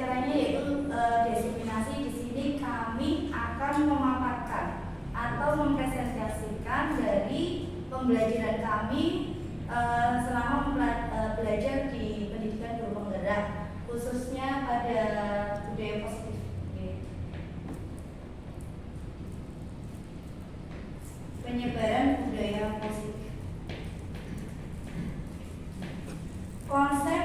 caranya yaitu disiplinasi. Di sini kami akan memaparkan atau mempresentasikan dari pembelajaran kami selama belajar di pendidikan guru penggerak, khususnya pada budaya positif. Penyebaran budaya positif. Konsep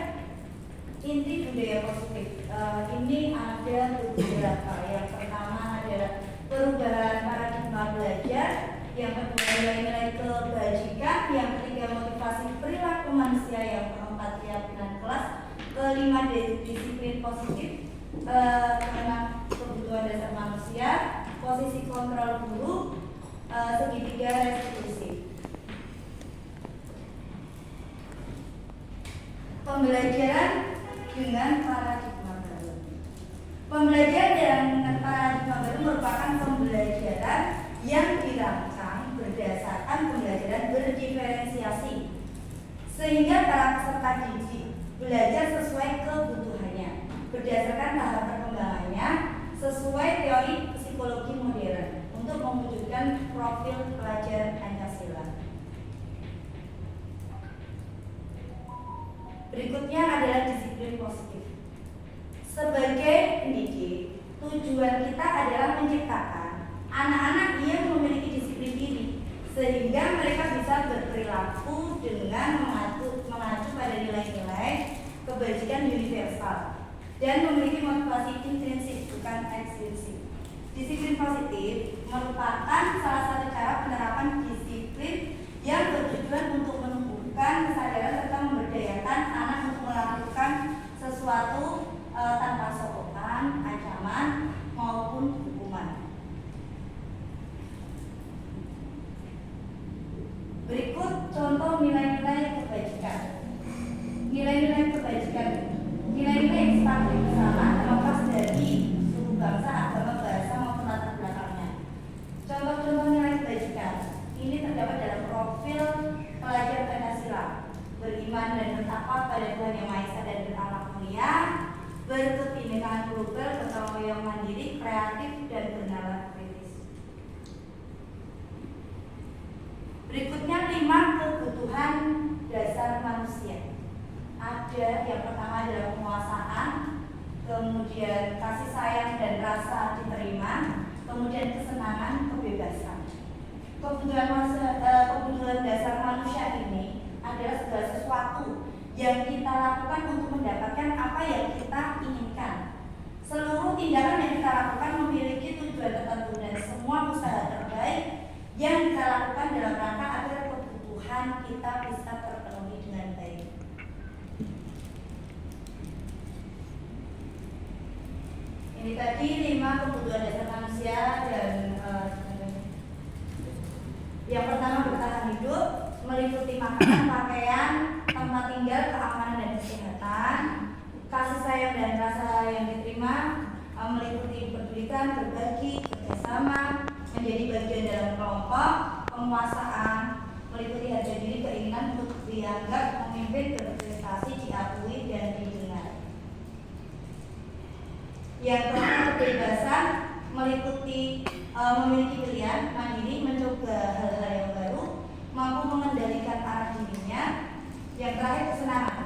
inti budaya positif ini ada beberapa. Yang pertama adalah perubahan paradigma belajar, yang kedua nilai-nilai kebajikan, yang ketiga motivasi perilaku manusia, yang keempat keyakinan kelas, kelima disiplin positif, keenam kebutuhan dasar manusia, posisi kontrol guru, segitiga restitusi. Pembelajaran dengan paradigma baru. Pembelajaran dengan paradigma baru merupakan pembelajaran yang dirancang berdasarkan pembelajaran berdiferensiasi, sehingga para peserta didik belajar sesuai kebutuhannya, berdasarkan tahap perkembangannya, sesuai teori psikologi modern untuk mewujudkan profil pelajar Pancasila. Berikutnya adalah disiplin positif. Sebagai pendidik, tujuan kita adalah menciptakan anak-anak yang memiliki disiplin diri, sehingga mereka bisa berperilaku dengan mengacu pada nilai-nilai kebajikan universal dan memiliki motivasi intrinsik bukan ekstrinsik. Disiplin positif merupakan salah satu cara penerapan disiplin yang bertujuan untuk menumbuhkan kesadaran serta memberdayakan anak untuk melakukan sesuatu tanpa sokongan, ancaman maupun hukuman. Berikut contoh nilai-nilai kebajikan. Nilai-nilai kebajikan, nilai-nilai yang sepakati bersama terlepas dari suku bangsa, agama, bahasa maupun latar belakangnya. Contoh-contoh nilai kebajikan ini terdapat dalam profil pelajar Pancasila: beriman dan bertakwa pada Tuhan Yang Maha Esa dan berakhlak mulia, berkebinekaan global, bertanggung jawab mandiri, kreatif dan bernalar kritis. Berikutnya 5 kebutuhan dasar manusia. Ada yang pertama adalah penguasaan, kemudian kasih sayang dan rasa diterima, kemudian kesenangan, kebebasan. Kebutuhan dasar manusia ini adalah segala sesuatu yang kita lakukan untuk mendapatkan apa yang kita inginkan. Seluruh tindakan yang kita lakukan memiliki tujuan tertentu dan semua usaha terbaik yang kita lakukan dalam rangka agar kebutuhan kita bisa terpenuhi dengan baik. Ini tadi 5 kebutuhan dasar manusia dan yang pertama bertahan hidup, meliputi makanan, pakaian, tempat tinggal, keamanan dan kesehatan, kasih sayang dan rasa yang diterima, meliputi pedulikan, berbagi, kerjasama, menjadi bagian dalam kelompok, penguasaan, meliputi harga diri, keinginan untuk dianggap memimpin, berprestasi, diakui dan didengar. Yang kedua kebebasan, meliputi memiliki pilihan, mandiri, mencoba hal-hal yang baru, mampu mengendalikan arah dirinya. Yang terakhir kesenangan.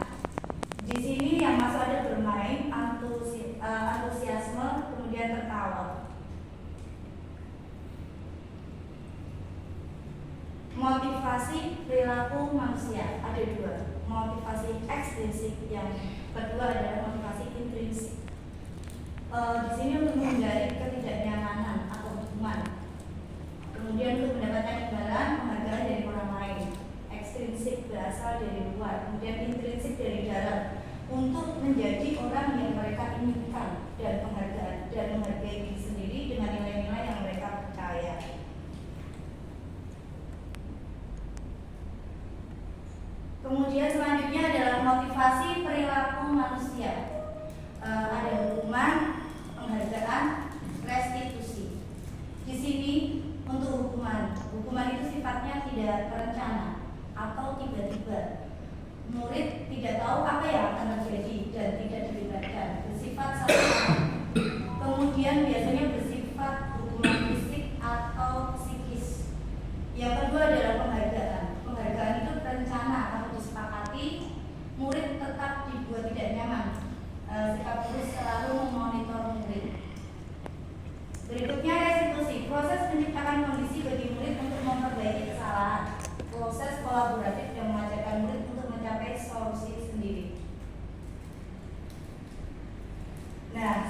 Di sini yang masuk ada bermain, antusiasme, kemudian tertawa. Motivasi perilaku manusia ada 2. Motivasi ekstrinsik, yang kedua adalah motivasi intrinsik. Di sini untuk menghindari ketidaknyamanan atau hukuman, kemudian untuk mendapatkan imbalan, penghargaan dari orang lain. Ekstrinsik berasal dari luar, kemudian intrinsik dari dalam, untuk menjadi orang yang mereka inginkan dan penghargaan dan menghargai diri sendiri dengan nilai-nilai yang mereka percaya. Kemudian selanjutnya adalah motivasi perilaku manusia. Ada hukuman, penghargaan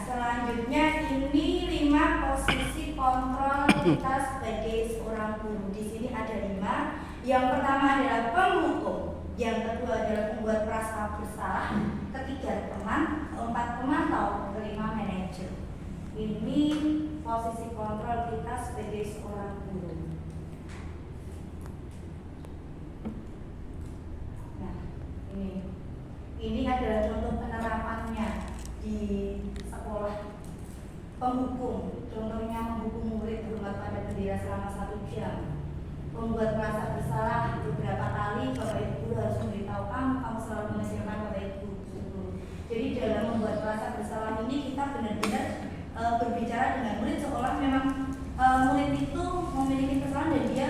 selanjutnya ini 5 posisi kontrol kita sebagai seorang guru. Di sini ada 5. Yang pertama adalah penghukum, yang kedua adalah pembuat prasangka bersalah, ketiga teman, keempat pemantau, kelima manajer. Ini posisi kontrol kita sebagai seorang guru. Nah, ini adalah contoh penerapannya di sekolah. Penghukum, contohnya menghukum murid berhormat pada bendera selama 1 jam. Membuat merasa bersalah beberapa kali, Bapak Ibu harus memberitahu kamu selalu menghasilkan Bapak Ibu. Jadi dalam membuat merasa bersalah ini kita benar-benar berbicara dengan murid seolah memang murid itu memiliki kesalahan dan dia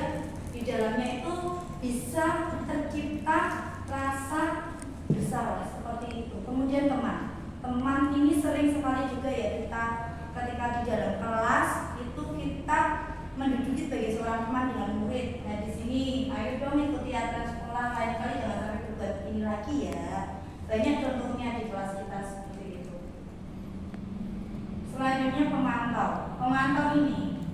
di dalamnya itu bisa tercipta rasa bersalah seperti itu. Kemudian teman ini sering sekali juga ya kita ketika di dalam kelas itu kita menduduki sebagai seorang teman dengan murid. Nah di sini ayo dong ikuti aturan sekolah, lain kali jangan sampai berbuat ini lagi ya. Banyak contohnya di kelas kita seperti itu. Selanjutnya pemantau ini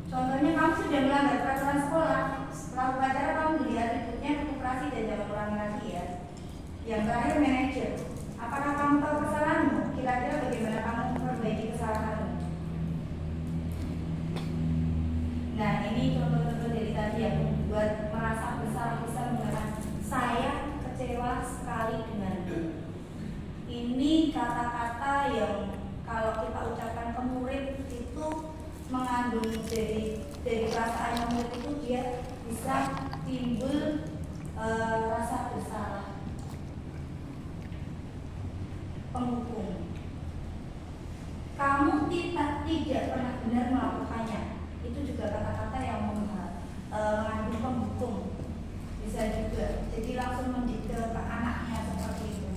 contohnya kamu sudah melanggar peraturan sekolah, setelah upacara kamu melihat berikutnya recuperasi dan jangan ulangi lagi ya. Yang terakhir manajer, apakah kamu tahu kesalahanmu? Kira-kira bagaimana kamu memperbaiki kesalahanmu? Nah ini contoh-contoh dari tadi yang membuat merasa bersalah, bisa mengatakan saya kecewa sekali dengan ini kata-kata yang kalau kita ucapkan ke murid itu mengandung dari perasaan murid itu dia bisa timbul rasa bersalah. Penghukum, kamu tidak pernah benar melakukannya. Itu juga kata-kata yang mengandung penghukum. Bisa juga, jadi langsung mendikte ke anaknya seperti itu.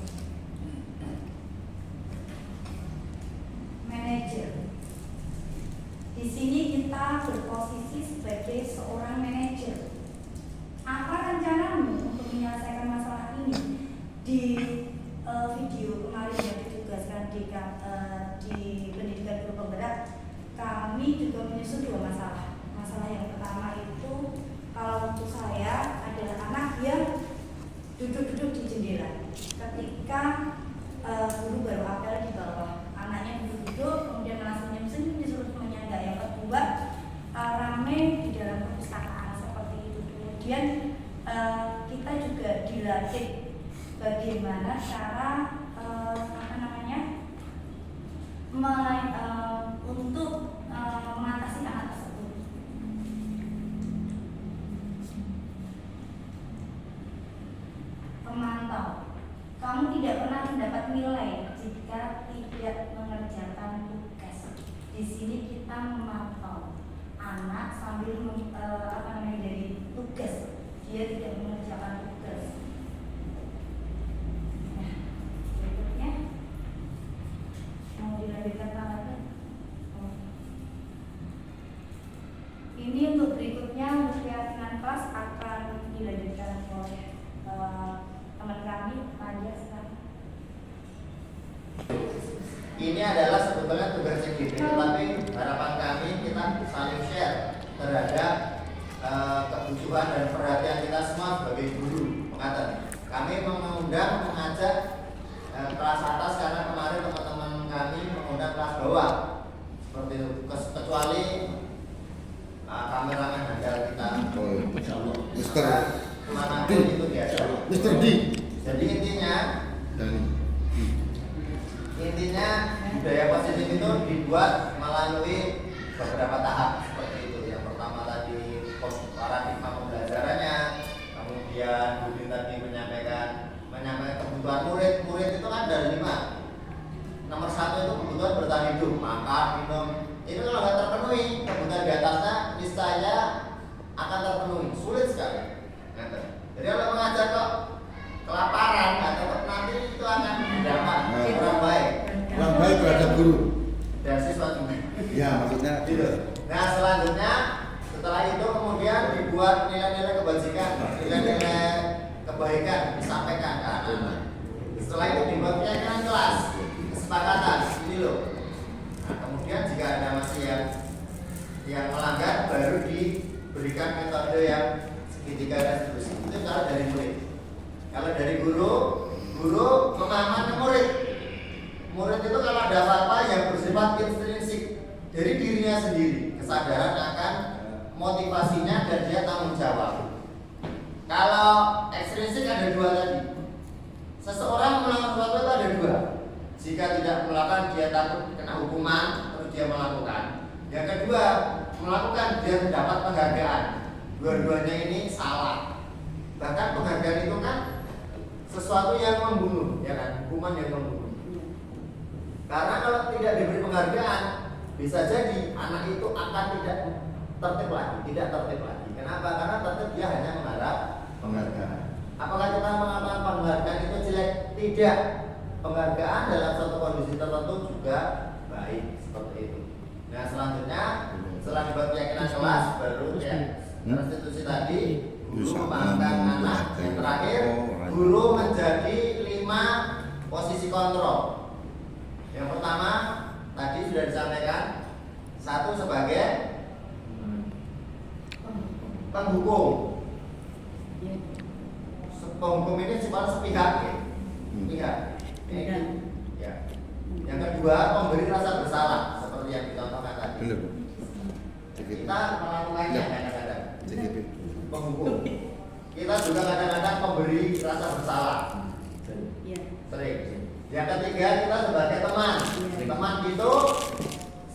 Manajer, di sini kita berposisi sebagai seorang manajer. Apa rencanamu untuk menyelesaikan masalah ini? Di video kemarin yang ditugaskan di pendidikan guru penggerak, kami juga menyusun 2 masalah. Masalah yang pertama itu kalau untuk saya adalah anak yang duduk-duduk di jendela ketika guru baru apel di bawah. Anaknya duduk-duduk kemudian langsung senyum disuruh temannya enggak. Yang kedua rame di dalam perpustakaan seperti itu. Kemudian kita juga dilatih bagaimana cara untuk mengatasi anak tersebut. Pemantau, kamu tidak pernah mendapat nilai jika tidak mengerjakan tugas. Di sini kita memantau anak sambil dari tugas, dia tidak mengerjakan tugas. Nah, berikutnya mau dilanjutkan lagi. Ini untuk berikutnya untuk keyakinan kelas akan dilanjutkan oleh teman kami, Raja sekarang. Ini adalah sebetulnya tugas individu, tapi harapan kami kita saling share terhadap kebutuhan dan perhatian kita semua sebagai guru. Kami mengajak kelas atas karena kemarin teman-teman kami mengundang kelas bawah seperti itu, kecuali kameramen handal kita. Mister Manapun itu biasa. Mister D. Jadi intinya budaya positif itu dibuat melalui beberapa tahap seperti itu. Yang pertama tadi paradigma pembelajarannya, kemudian Budi tadi menyampaikan kebutuhan murid itu kan ada 5. Nomor 1 itu kebutuhan bertahan hidup, makan, minum. Itu kalau nggak terpenuhi, kebutuhan di atasnya niscaya akan terpenuhi. Sulit sekali. Jadi kalau mengajar kok kelaparan atau nanti itu akan berdampak kurang baik. Kurang baik terhadap guru Dan siswa juga. ya, maksudnya Gitu. Nah selanjutnya setelah itu kemudian dibuat nilai-nilai kebajikan, nilai-nilai kebaikan disampaikan ke anak. Setelah itu dibuat keyakinan kelas, kesepakatan. Ini loh itu. Nah, kemudian jika ada masih yang melanggar, baru diberikan metode yang segitiga restitusi. Itu kalau dari murid. Kalau dari guru mengamankan murid. Murid itu kalau ada apa-apa yang bersifat intrinsik dari dirinya sendiri, kesadaran akan motivasinya dan dia tanggung jawab. Kalau ekstrinsik ada dua tadi. Seseorang melakukan sesuatu itu ada dua. Jika tidak melakukan, dia takut kena hukuman, terus dia melakukan. Yang kedua, melakukan dia mendapat penghargaan. Dua-duanya ini salah. Bahkan penghargaan itu kan sesuatu yang membunuh, ya kan? Hukuman yang membunuh. Karena kalau tidak diberi penghargaan, bisa jadi anak itu akan tidak tertib lagi. Kenapa? Karena tertib dia hanya mengharap penghargaan. Apakah kita mengatakan penghargaan itu jelek? Tidak. Penghargaan dalam suatu kondisi tertentu juga baik, seperti itu. Nah, selanjutnya setelah dibuat keyakinan kelas, baru ya restitusi tadi, guru memaafkan anak. Yang terakhir, guru menjadi 5 posisi kontrol. Yang pertama tadi sudah disampaikan, 1 sebagai penghukum. Penghukum ini cuma sepihak, ya. Pihak. Ya. Yang kedua, memberi rasa bersalah seperti yang dicontohkan tadi. Kita melakukannya kadang-kadang. Penghukum. Kita juga kadang-kadang memberi rasa bersalah. Sering. Yang ketiga, kita sebagai teman. Teman itu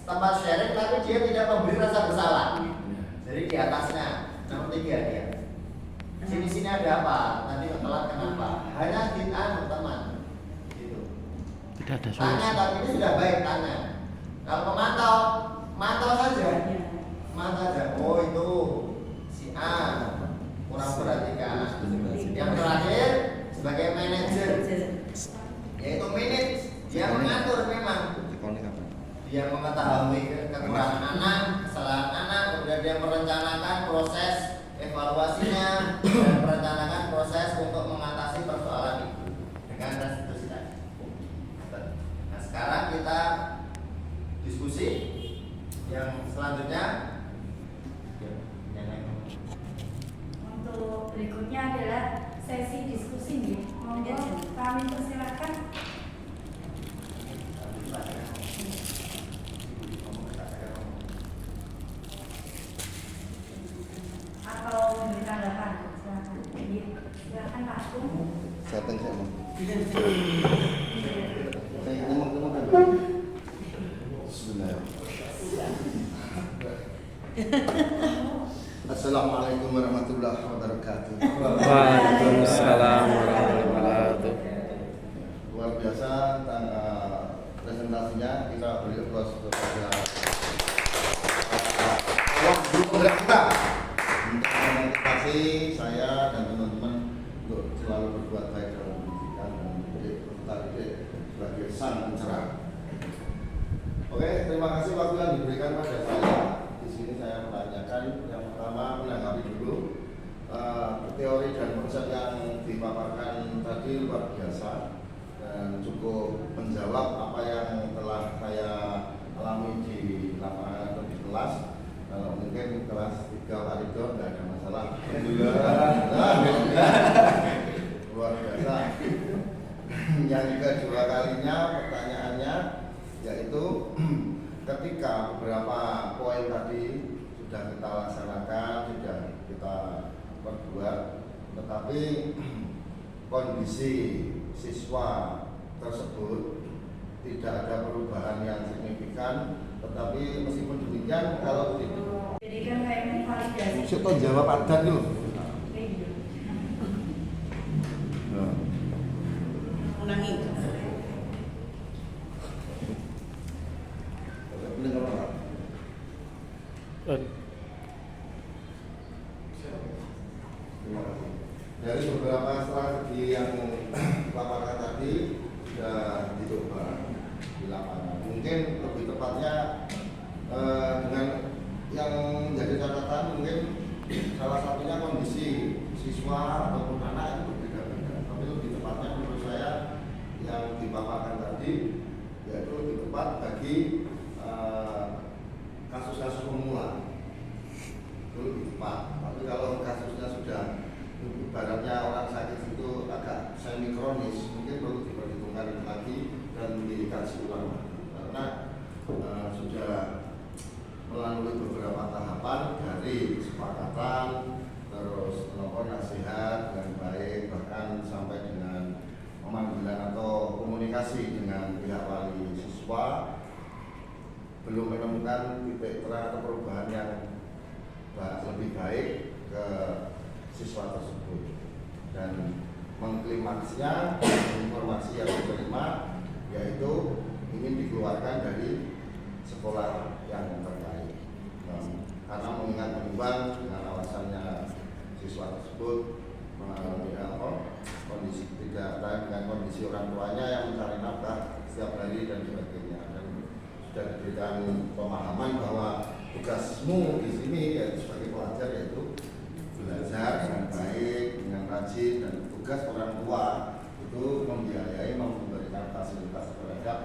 tempat sharing, tapi dia tidak memberi rasa bersalah. Jadi di atasnya. Nomor 3 dia. Sini ada apa? Tadi telat kenapa? Hanya kita teman. Gitu. Tidak ada Tanya, solusi. tapi ini sudah baik tanya. Kalau pemantau, mantau saja. Mantau saja. Oh itu si A kurang perhatikan. Yang terakhir sebagai manajer, yaitu manage. Dia mengatur memang. Dia mengetahui kekurangan anak, kesalahan anak, kemudian dia merencanakan proses evaluasinya dan merencanakan proses untuk mengatasi persoalan itu dengan restitusi tadi. Nah, sekarang kita diskusi yang selanjutnya. Untuk berikutnya adalah sesi diskusi nih. Monggo kami persilakan. Atau memberi tanggapan, silakan. Silakan Pak Agung. Assalamualaikum warahmatullahi wabarakatuh. Waalaikumsalam warahmatullahi wabarakatuh. Luar biasa presentasinya, kita beri aplaus kepada guru penggerak kita untuk memotivasi saya dan teman-teman untuk selalu berbuat baik dalam pendidikan dan menjadi peserta didik sebagai sang pencerah. Oke, terima kasih waktu yang diberikan pada saya. Di sini saya menanyakan yang pertama, menanggapi dulu teori dan konsep yang dipaparkan tadi luar biasa dan cukup menjawab apa yang telah saya alami di lapangan atau di kelas. Kalau mungkin kelas 3 Pak Ridho tidak ada masalah. Luar biasa. Yang kedua kalinya pertanyaannya yaitu ketika beberapa poin tadi sudah kita laksanakan, sudah kita perbuat, tetapi kondisi siswa tersebut tidak ada perubahan yang signifikan, tetapi meskipun demikian kalau Jadi kan kayak validasi. Saya jawab adan dulu. Ulangi. Dari beberapa strategi yang paparkan tadi sudah dicoba di lapangan. Mungkin lebih tepatnya dengan yang menjadi catatan mungkin salah satunya kondisi siswa ataupun anak itu berbeda-beda. Tapi lebih tepatnya menurut saya yang dipaparkan tadi yaitu lebih 2024 bagi kasus-kasus pemula itu lebih cepat. Tapi kalau kasusnya sudah ibaratnya orang sakit itu agak semi kronis, mungkin perlu diperhitungkan lagi dan dikaji ulang karena sudah melalui beberapa tahapan dari kesepakatan, terus melakukan nasihat dengan baik, bahkan sampai dengan pemanggilan atau komunikasi dengan pihak wali siswa, belum menemukan titik terang atau perubahan yang lebih baik ke siswa tersebut, dan mengklimaksnya informasi yang diterima yaitu ingin dikeluarkan dari sekolah yang terkait, karena mengingat menimbang dengan alasannya siswa tersebut mengalami kondisi tidak dengan kondisi orang tuanya yang mencari nafkah setiap hari dan sebagainya, dan sudah diberikan pemahaman bahwa tugasmu di sini ya sebagai pelajar yaitu belajar dengan baik, dengan rajin, dan tugas orang tua itu membiayai, memberikan fasilitas terhadap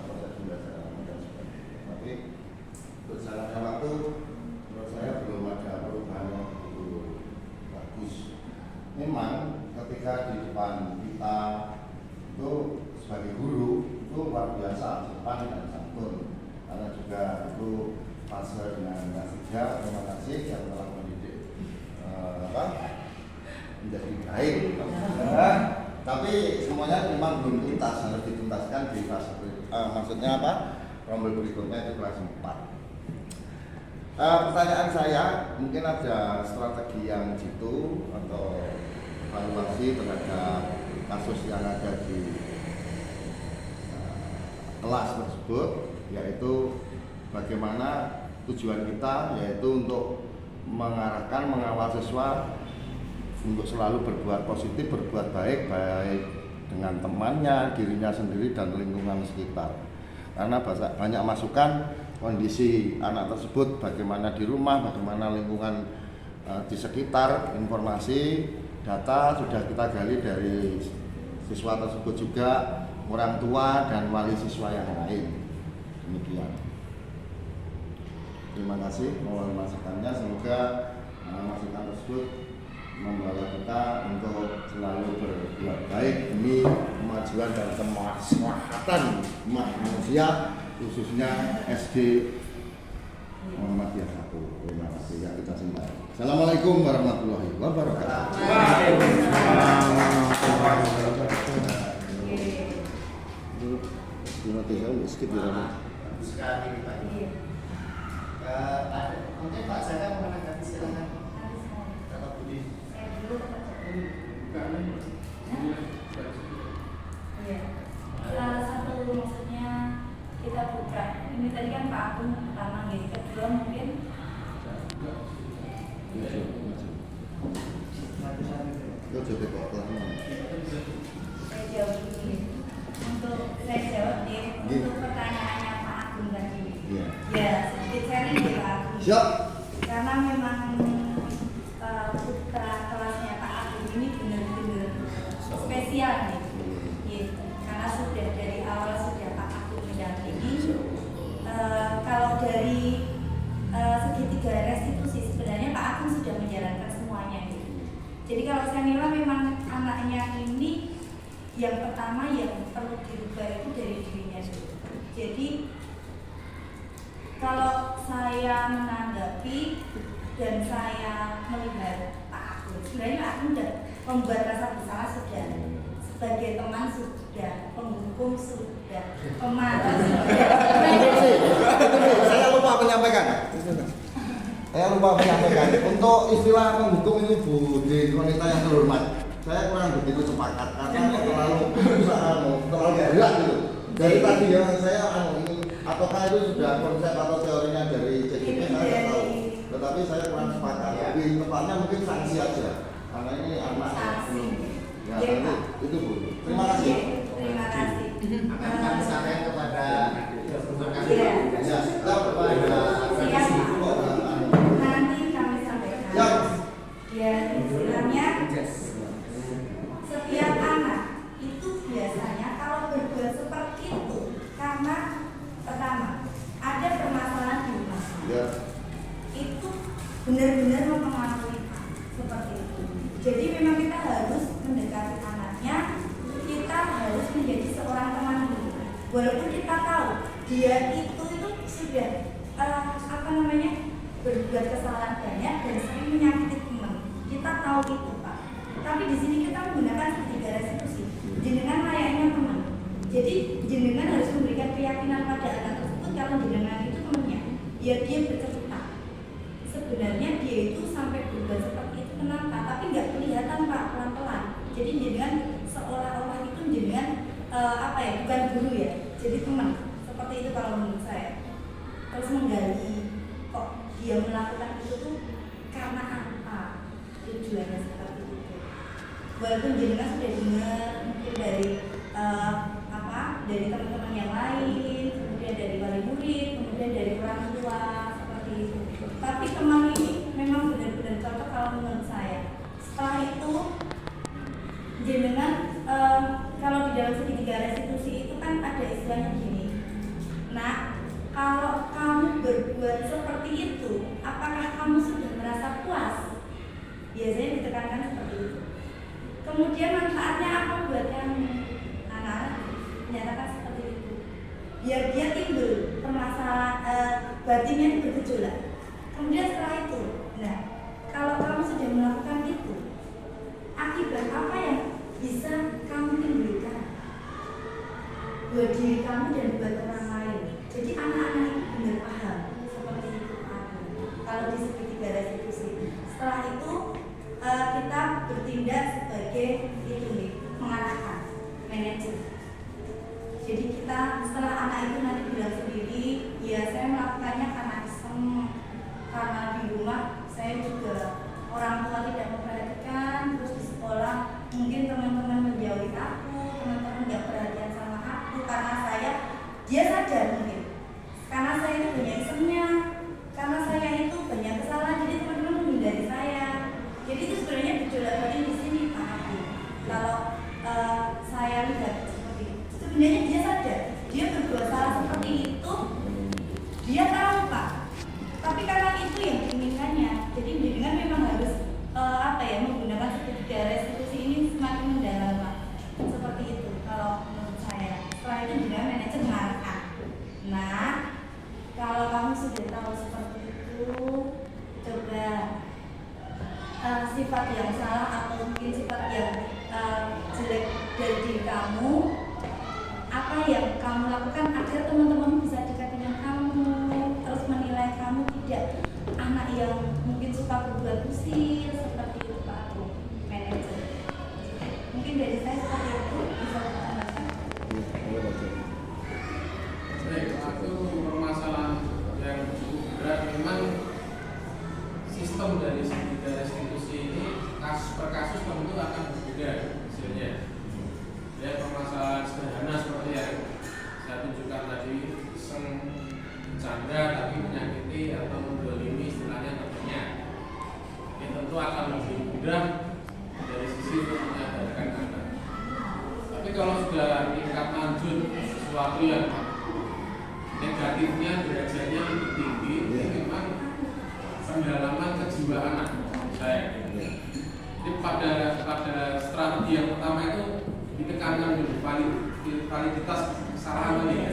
proses pembelajaran dan sebagainya. Tapi untuk jalannya waktu menurut saya belum ada perubahan yang begitu bagus. Memang ketika di depan kita itu sebagai guru itu luar biasa sopan dan santun, karena juga itu fase dengan Kak. Terima kasih yang telah mendidik menjadi baik. Tapi semuanya memang belum tuntas, harus dituntaskan di fase maksudnya apa? Rombel berikutnya itu kelas 4. Pertanyaan saya, mungkin ada strategi yang jitu atau evaluasi terhadap kasus yang ada di kelas tersebut, yaitu bagaimana tujuan kita yaitu untuk mengarahkan, mengawal siswa untuk selalu berbuat positif, berbuat baik, baik dengan temannya, dirinya sendiri, dan lingkungan sekitar. Karena banyak masukan kondisi anak tersebut, bagaimana di rumah, bagaimana lingkungan di sekitar, informasi, data sudah kita gali dari siswa tersebut juga, orang tua dan wali siswa yang lain. Demikian. Terima kasih mohon masukannya, semoga masukan tersebut membawa kita untuk selalu berbuat baik demi kemajuan dan kemaslahatan umat manusia, khususnya SD Muhammadiyah 1. Terima kasih yang kita sembah. Assalamualaikum warahmatullahi wabarakatuh. Terima kasih. Skip ya. Bagus sekali Pak. Mungkin Pak Jaka mau menanggapi, silakan. Kakak Budi. Iya. Salah satu maksudnya kita buka. Ini tadi kan Pak Agung pertama, gitu. Kedua mungkin. Saya jawab dulu. Untuk saya jawab deh. Untuk pertanyaannya Pak Agung tadi. Ya, sedikit sharing ya Pak Agung. Siap. Karena memang putra kelasnya Pak Agung ini benar-benar spesial nih. Gitu. Karena sudah dari awal sudah Pak Agung mendampingi. Kalau dari segitiga restitusi sebenarnya Pak Agung sudah menjalankan semuanya gitu. Jadi kalau saya nilai memang anaknya ini yang pertama yang perlu dirubah itu dari dirinya dulu. Jadi kalau saya menanggapi dan saya melihat Pak Agung, sebenarnya Pak Agung sudah membuat rasa bersalah sudah, sebagai teman sudah, penghukum sudah, pemantau sudah. Saya lupa menyampaikan. Untuk istilah penghukum ini Bu di wanita yang terhormat, saya kurang begitu sepakat karena terlalu berat gitu. Dari tadi yang saya ini, apakah itu sudah konsep atau teorinya dari JDP saya tidak tahu. Tetapi saya kurang sepakat. Lebih tepatnya mungkin sanksi aja, karena ini anak belum. Ya, itu Bu. Terima kasih. Terima kasih. Akan kami sampaikan kepada nanti kami sampaikan. Ya, istilahnya setiap anak itu biasanya kalau berbuat seperti itu karena benar-benar mempengaruhi Pak, seperti itu. Jadi memang kita harus mendekati anaknya, kita harus menjadi seorang teman dulu. Walaupun kita tahu dia itu sudah berbuat kesalahan banyak dan sering menyakiti teman. Kita tahu itu Pak. Tapi di sini kita menggunakan segitiga restitusi. Jenengan layaknya teman. Jadi jenengan harus memberikan keyakinan pada anak tersebut kalau jenengan itu temannya, biar dia bercerita. Sebenarnya dia itu sampai berbuat seperti itu kenapa? Tapi nggak kelihatan Pak, pelan-pelan. Jadi jenengan seolah-olah itu jenengan bukan guru ya, jadi teman. Seperti itu kalau menurut saya. Terus menggali kok dia melakukan itu tuh karena apa, tujuannya seperti itu. Walaupun jenengan sudah dengar mungkin dari dari teman-teman yang lain, kemudian dari wali murid, kemudian dari orang tua, seperti itu. Tapi teman ini memang benar-benar cocok kalau menurut saya. Setelah itu jenengan kalau di dalam segitiga restitusi itu kan ada istilahnya gini. Nah, kalau kamu berbuat seperti itu, apakah kamu sudah merasa puas? Biasanya ditekankan seperti itu. Kemudian manfaatnya apa buat kamu? Anak-anak menyatakan seperti itu. Biar dia timbul permasalahan batinnya bergejolak. Kemudian setelah itu, nah kalau kamu sudah melakukan itu, akibat apa yang bisa kamu timbulkan buat diri kamu dan buat orang lain? Jadi anak-anak itu benar paham seperti itu aku. Kalau di segitiga restitusi, setelah itu kita bertindak sebagai itu nih, mengarahkan, manajer. Jadi kita setelah anak itu nanti bilang sendiri, ya saya melakukannya karena iseng, karena di rumah saya juga orang tua tidak memperhatikan, terus di sekolah mungkin teman-teman menjauhi aku, teman-teman nggak perhatian sama aku karena dia sadar mungkin. Karena saya itu banyak isengnya, karena saya itu banyak kesalahan, jadi teman-teman menghindari saya. Jadi itu sebenarnya gejolak batin di sini Pak Abi. Kalau saya lihat seperti itu, sebenarnya dia sadar, dia berbuat salah seperti itu, dia tahu Pak. Tapi karena itu yang diinginkannya, jadi dengan memang harus menggunakan segitiga restitusi ini semakin mendalam Pak. Seperti itu kalau menurut saya. Setelah itu juga manajer mengarahkan. Nah, kalau kamu sudah tahu seperti itu, coba sifat yang salah atau mungkin sifat yang jelek dari diri kamu, apa yang kamu lakukan agar teman-teman bisa dekat dengan kamu, terus menilai kamu tidak anak yang mungkin suka berbuat kusir seperti itu Pak manajer. Mungkin dari saya seperti itu bisa ditambahkan. Baik, itu permasalahan yang cukup berat. Memang sistem dari segitiga restitusi ini kasus per kasus tentu akan berbeda hasilnya. Ya, permasalahan sederhana seperti yang saya tunjukkan tadi, iseng bercanda tapi menyakiti atau mendolimi istilahnya temannya, ini tentu akan lebih mudah dari sisi untuk menyadarkan anak. Tapi kalau sudah tingkat lanjut sesuatu yang negatifnya derajatnya lebih tinggi, ini memang pendalaman kejiwaan anak saya. Jadi pada strategi yang pertama itu ditekankan dulu validitas kesalahan tadi ya,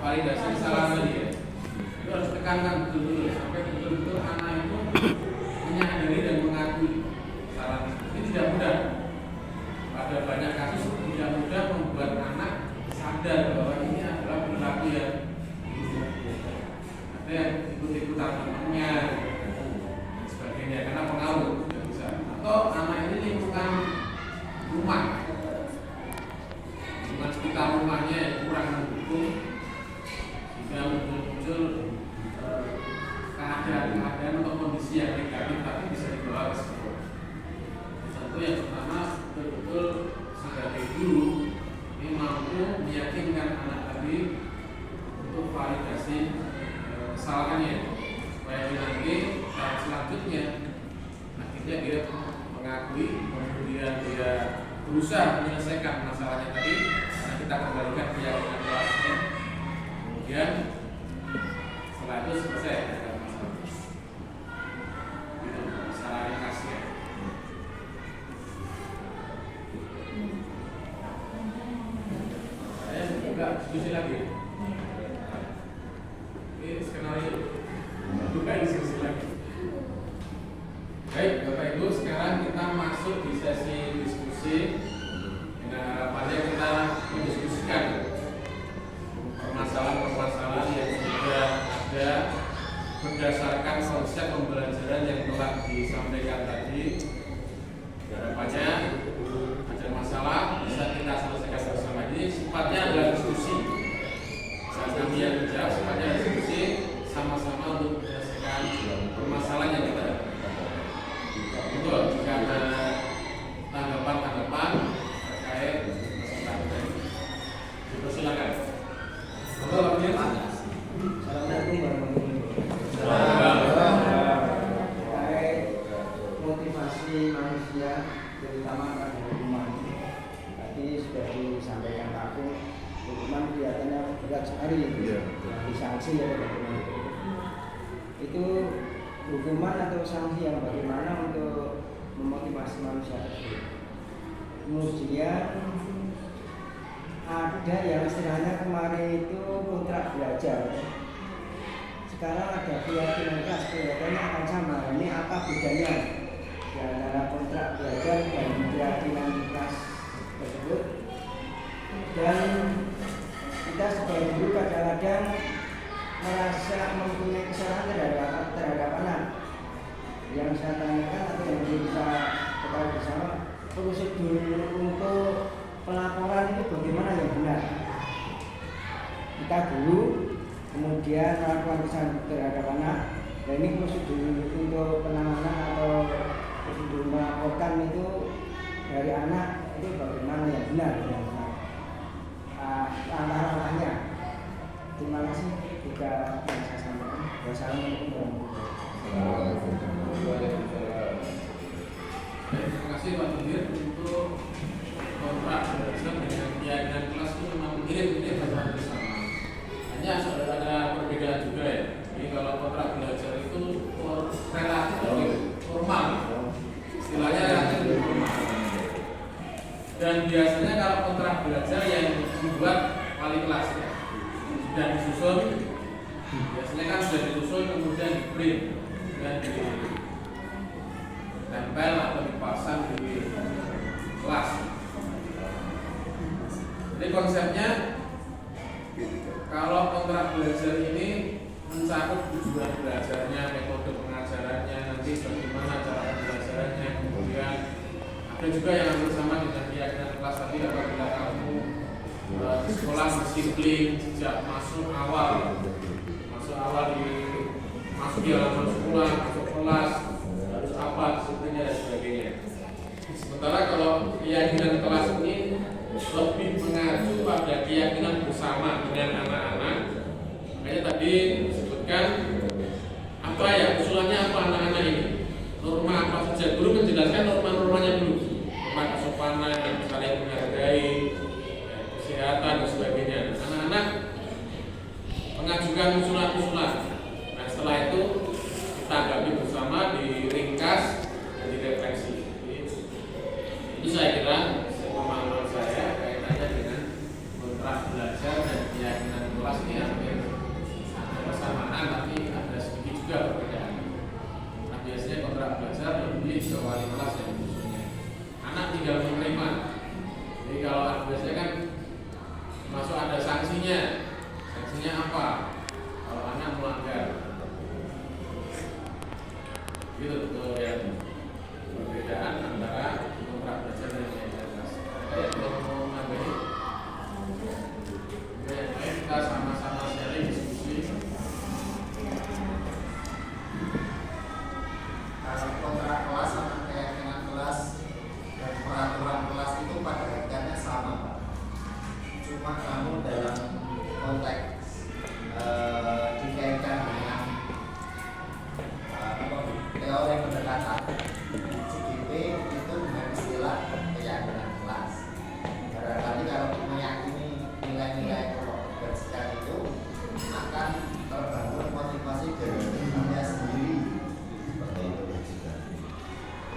validasi kesalahan tadi ya. Itu harus ditekankan dulu sampai betul-betul anak itu menyadari dan mengakui kesalahan. Ini tidak mudah. Pada banyak kasus tidak mudah membuat anak sadar bahwa ini adalah perilaku yang ada yang ikut-ikutan temannya dan sebagainya karena pengaruh tidak bisa. Atau anak ini lingkungan rumah sekitar rumahnya yang kurang mendukung sehingga muncul keadaan atau kondisi yang negatif tapi bisa dibawa ke sekolah. Tentu yang pertama betul-betul sebagai guru ini mampu meyakinkan anak tadi untuk validasi kesalahannya supaya nanti saat selanjutnya akhirnya dia mengakui, kemudian dia berusaha menyelesaikan masalahnya tadi karena kita kembalikan keyakinan kelasnya, kemudian setelah itu selesai dengan masalah. berdasarkan konsep pembelajaran yang telah disampaikan tadi. Harapannya ada masalah bisa kita selesaikan bersama. Ini sifatnya adalah diskusi. Saat kami yang menjawab sifatnya diskusi sama-sama untuk menyelesaikan permasalahan yang kita hadapi. Itu jika ada tanggapan-tanggapan terkait masalah tadi, dipersilakan. Assalamualaikum warahmatullahi wabarakatuh. Terkait motivasi manusia, terutama pada hukuman. Tadi sudah disampaikan Pak Agung, hukuman kelihatannya berat sekali. Sanksi ya bagaimana? Itu hukuman atau sanksi yang bagaimana untuk memotivasi manusia tersebut. Kemudian ada yang istilahnya kemarin itu kontrak belajar. Sekarang ada keyakinan kelas, kelihatannya akan sama. Ini apa bedanya di antara kontrak belajar dan keyakinan kelas tersebut? Dan kita sebagai guru kadang-kadang merasa mempunyai kesalahan terhadap anak. Yang saya tanyakan atau yang bisa ketahui bersama, prosedur untuk pelaporan itu bagaimana yang benar? Kita guru, kemudian melakukan kesalahan terhadap anak. Dan ini prosedur untuk penanganan atau prosedur melaporkan itu dari anak itu bagaimana yang benar? Langkah-langkahnya. Terima kasih juga yang saya sampaikan. Wassalamualaikum warahmatullahi wabarakatuh. Terima kasih Pak Munir untuk kontrak belajar dengan keyakinan kelas itu memang mirip-mirip bersama. Hanya ada perbedaan juga ya. Jadi kalau kontrak belajar itu relatif lebih formal, istilahnya relatif lebih formal. Dan biasanya kalau kontrak belajar yang dibuat wali kelas ya, sudah disusun, biasanya kan sudah disusun kemudian di print dan ditempel atau dipasang di kelas. Jadi konsepnya kalau kontrak belajar ini mencakup tujuan belajarnya, metode pengajarannya, nanti bagaimana cara pembelajarannya, kemudian ada juga yang bersama dengan keyakinan kelas tadi apabila kamu di sekolah disiplin sejak masuk awal masuk di halaman sekolah, masuk kelas harus apa sebetulnya dan sebagainya. Sementara kalau keyakinan kelas ini lebih mengacu pada keyakinan bersama dengan anak-anak. Makanya tadi disebutkan apa ya usulannya apa anak-anak ini, norma apa saja. Guru menjelaskan norma-normanya dulu, norma kesopanan, saling menghargai, kesehatan dan sebagainya. Anak-anak mengajukan usulan-usulan. Nah setelah itu kita hadapi bersama, diringkas dan direfleksi. Itu saya kira pemahaman saya kaitannya dengan kontrak belajar dan keyakinan kelas ini hampir ada persamaan, tapi ada sedikit juga perbedaan. Nah biasanya kontrak belajar lebih ke wali kelas yang khususnya. Anak tinggal menerima. Jadi kalau biasanya kan masuk ada sanksinya. Sanksinya apa? Kalau anak melanggar. Gitu tuh yang perbedaan antara kontrak belajar dan keyakinan kelas. Yang mau nambahin? Kita sama-sama sharing diskusi. Kalau kontrak kelas sama keyakinan kelas dan peraturan kelas itu pada akhirnya sama, Pak. Cuma kamu dalam konteks dikaitkan dengan teori pendekatan CGP itu dengan istilah keyakinan kelas. Barangkali kalau meyakini nilai-nilai pokok kebajikan itu akan terbangun motivasi dari dirinya sendiri. Seperti itu.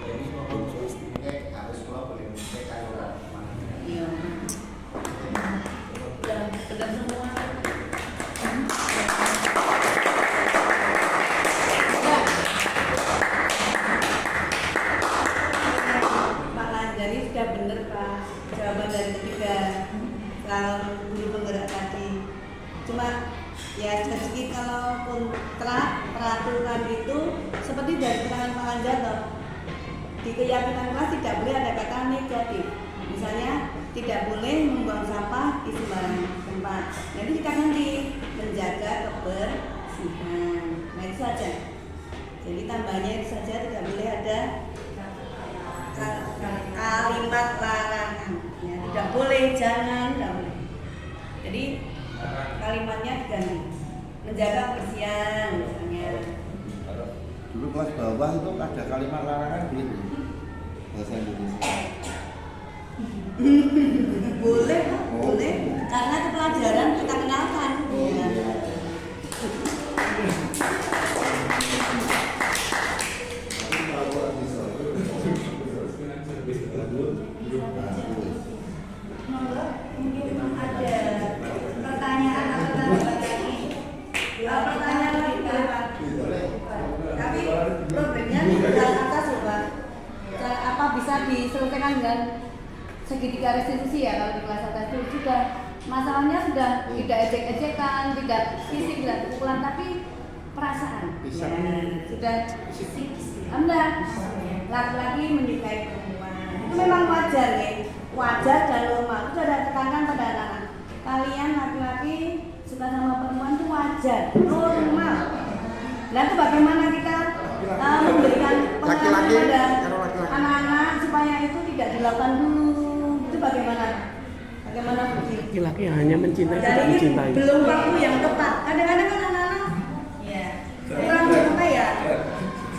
Jadi mungkin harus kalau boleh mungkin kayuran. Iya. Dan benar semua. Pak Lanjari sudah benar Pak, jawaban dari ketiga kalau guru penggerak tadi. Cuma ya sedikit kalau kontrak peraturan itu seperti dari keterangan Pak Anjarto, di keyakinan kelas tidak boleh ada kata negatif. Misalnya tidak boleh membuang sampah di sembarang tempat. Nah itu kita nanti menjaga kebersihan. Nah itu saja. Jadi tambahnya itu saja, tidak boleh ada kalimat larangan. Ya, tidak boleh, jangan, tidak boleh. Jadi kalimatnya diganti. Menjaga kebersihan misalnya. Dulu kelas bawah itu ada kalimat larangan boleh bahasa Indonesia. Boleh, boleh. Karena itu pelajaran kita kenalkan. Ya. Monggo, mungkin ada pertanyaan atau tambahkan lagi. Pertanyaan lagi Pak. Tapi problemnya di kelas atas loh Pak. Apa bisa diselesaikan dengan segitiga restitusi ya kalau di kelas atas itu sudah masalahnya sudah tidak ejek-ejekan, tidak fisik, tidak pukulan, tapi perasaan. Bisa. Ya, sudah enggak. Laki-laki menyukai perempuan. Itu memang wajar ya. Wajar dan normal. Itu ada tekankan pada anak-anak. Kalian laki-laki suka sama perempuan itu wajar, normal. Nah itu bagaimana kita memberikan pengalaman pada anak-anak supaya itu tidak dilakukan dulu. Itu bagaimana? Bagaimana begitu? Laki-laki hanya mencintai, Dan tidak ini mencintai. belum waktu yang tepat. Kadang-kadang kan anak-anak Ya. kurang apa ya?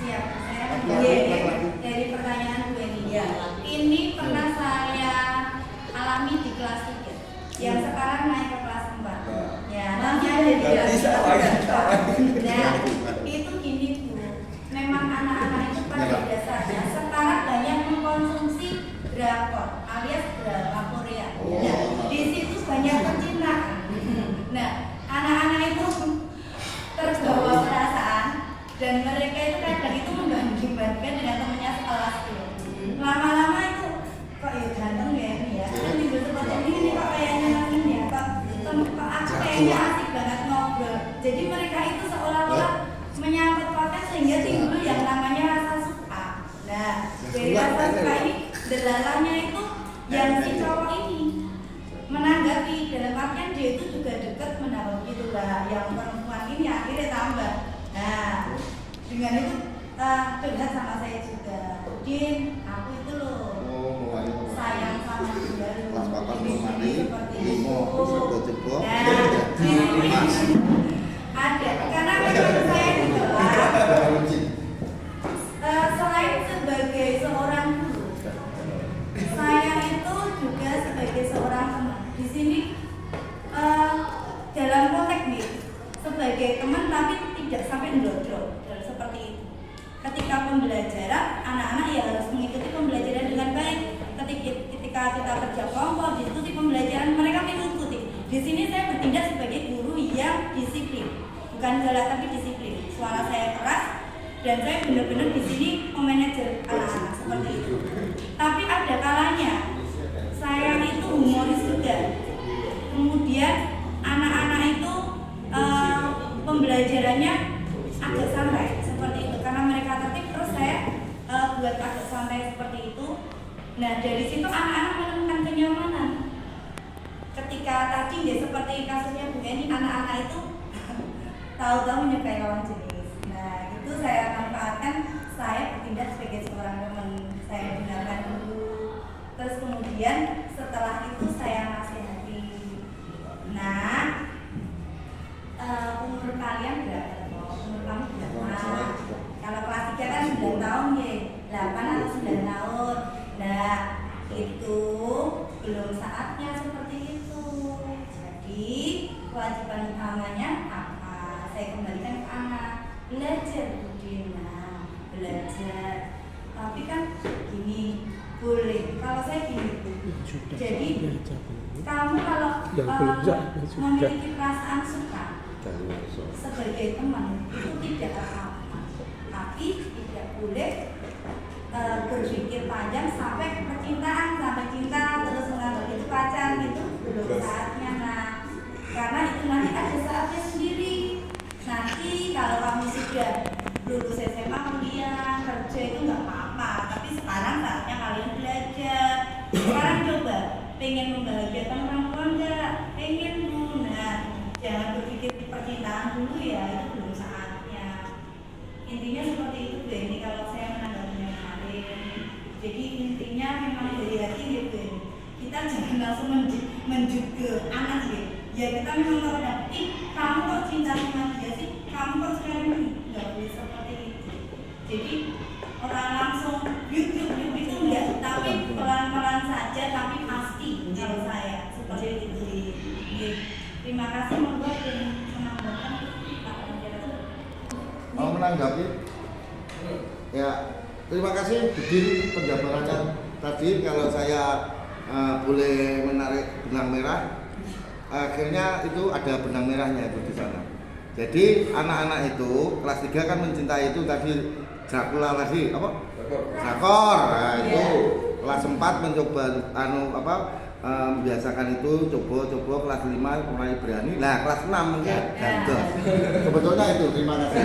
Siap. Saya Iya. dari pertanyaan Bu Eni. Ya. Ini pernah saya alami di kelas 3 yang sekarang naik ke kelas 4. Ya, namanya ada di kelas 4. Nah, itu gini Bu. Memang anak-anak itu pada dasarnya sekarang banyak mengkonsumsi drakor alias drama Korea. Nah, di situ banyak percintaan. Nah, anak-anak itu terbawa perasaan dan mereka itu kadang itu membanding-bandingkan dengan temannya sekelas tuh. Lama-lama itu kok ya ganteng ya ini ya, kan timbul seperti ini kok kayaknya ini ya, kok aku kayaknya asik banget ngobrol. Jadi mereka itu seolah-olah menyangkut pautkan sehingga timbul yang namanya rasa suka. Nah, dari rasa suka ini delalanya itu yang si cowok ini menanggapi dalam artian dia itu juga dekat menanggapi gitulah yang perempuan ini akhirnya tambah. Nah, dengan itu curhat sama saya juga. Din, aku itu loh sayang sama dia loh. Kelas papat Ini mandi, seperti limo, itu. jebo-jebo, Nah, ini ada karena memang saya di kelas selain sebagai seorang guru, saya itu juga sebagai seorang teman. Di sini dalam konteks nih sebagai teman tapi tidak sampai ndodro seperti itu. Ketika pembelajaran, anak-anak ya harus mengikuti pembelajaran dengan baik. Ketika kita kerja kelompok, diskusi pembelajaran, mereka mengikuti. Di sini saya bertindak sebagai guru yang disiplin, bukan galak tapi disiplin. Suara saya keras dan saya benar-benar di sini memanajer anak-anak seperti itu. Tapi ada kalanya saya itu humoris juga. Kemudian anak-anak itu pembelajarannya agak santai seperti itu karena mereka tertib, terus saya buat agak santai seperti itu. Nah dari situ anak-anak menemukan kenyamanan. Ketika tadi ya seperti kasusnya Bu Eni, anak-anak itu tahu-tahu menyukai lawan jenis. Nah itu saya manfaatkan, saya bertindak sebagai seorang teman, saya dengarkan dulu. Terus kemudian setelah itu saya nasihati. Nah umur kalian berapa? Umur kamu berapa? Kalau kelas 3 kan 9 tahun ya, 8 atau 9 tahun. Nah itu belum saatnya seperti itu. Jadi kewajiban utamanya apa? Saya kembalikan ke anak, belajar Budina, belajar. Tapi kan gini, boleh. Kalau saya gini, jadi kamu kalau memiliki perasaan suka sebagai teman itu tidak apa-apa, tapi tidak boleh berpikir panjang sampai percintaan, sampai cinta terus menganggap itu pacar, itu belum saatnya. Nah karena itu nanti ada saatnya sendiri. Nah udah lulus SMA kuliah kerja itu nggak apa-apa, tapi sekarang saatnya kalian belajar. Sekarang coba pengen membahagiakan orang tua nggak? Pengen Bu. Nah, jangan berpikir percintaan dulu ya, itu belum saatnya. Intinya seperti itu Bu ini kalau saya menanggapinya kemarin. Jadi intinya memang dari hati gitu. Kita jangan langsung menjuk ke anak gitu. Ya kita memang pada, kamu kok cinta sama dia sih? Kamu kok sekarang nggak boleh seperti itu. Jadi orang langsung yuk itu enggak, tapi pelan-pelan saja tapi pasti kalau saya seperti itu. Terima kasih membuat dan menambahkan Pak Anjara. Mau menanggapi? Ya, terima kasih Budin penjabarannya tadi. Kalau saya boleh menarik benang merah, akhirnya itu ada benang merahnya itu di sana. Jadi anak-anak itu kelas 3 kan mencintai itu tadi Dracula tadi apa? Drakor. Nah, itu kelas 4 mencoba membiasakan itu coba kelas 5 mulai berani. Nah, kelas 6 mungkin gagal. Sebetulnya itu. Terima kasih.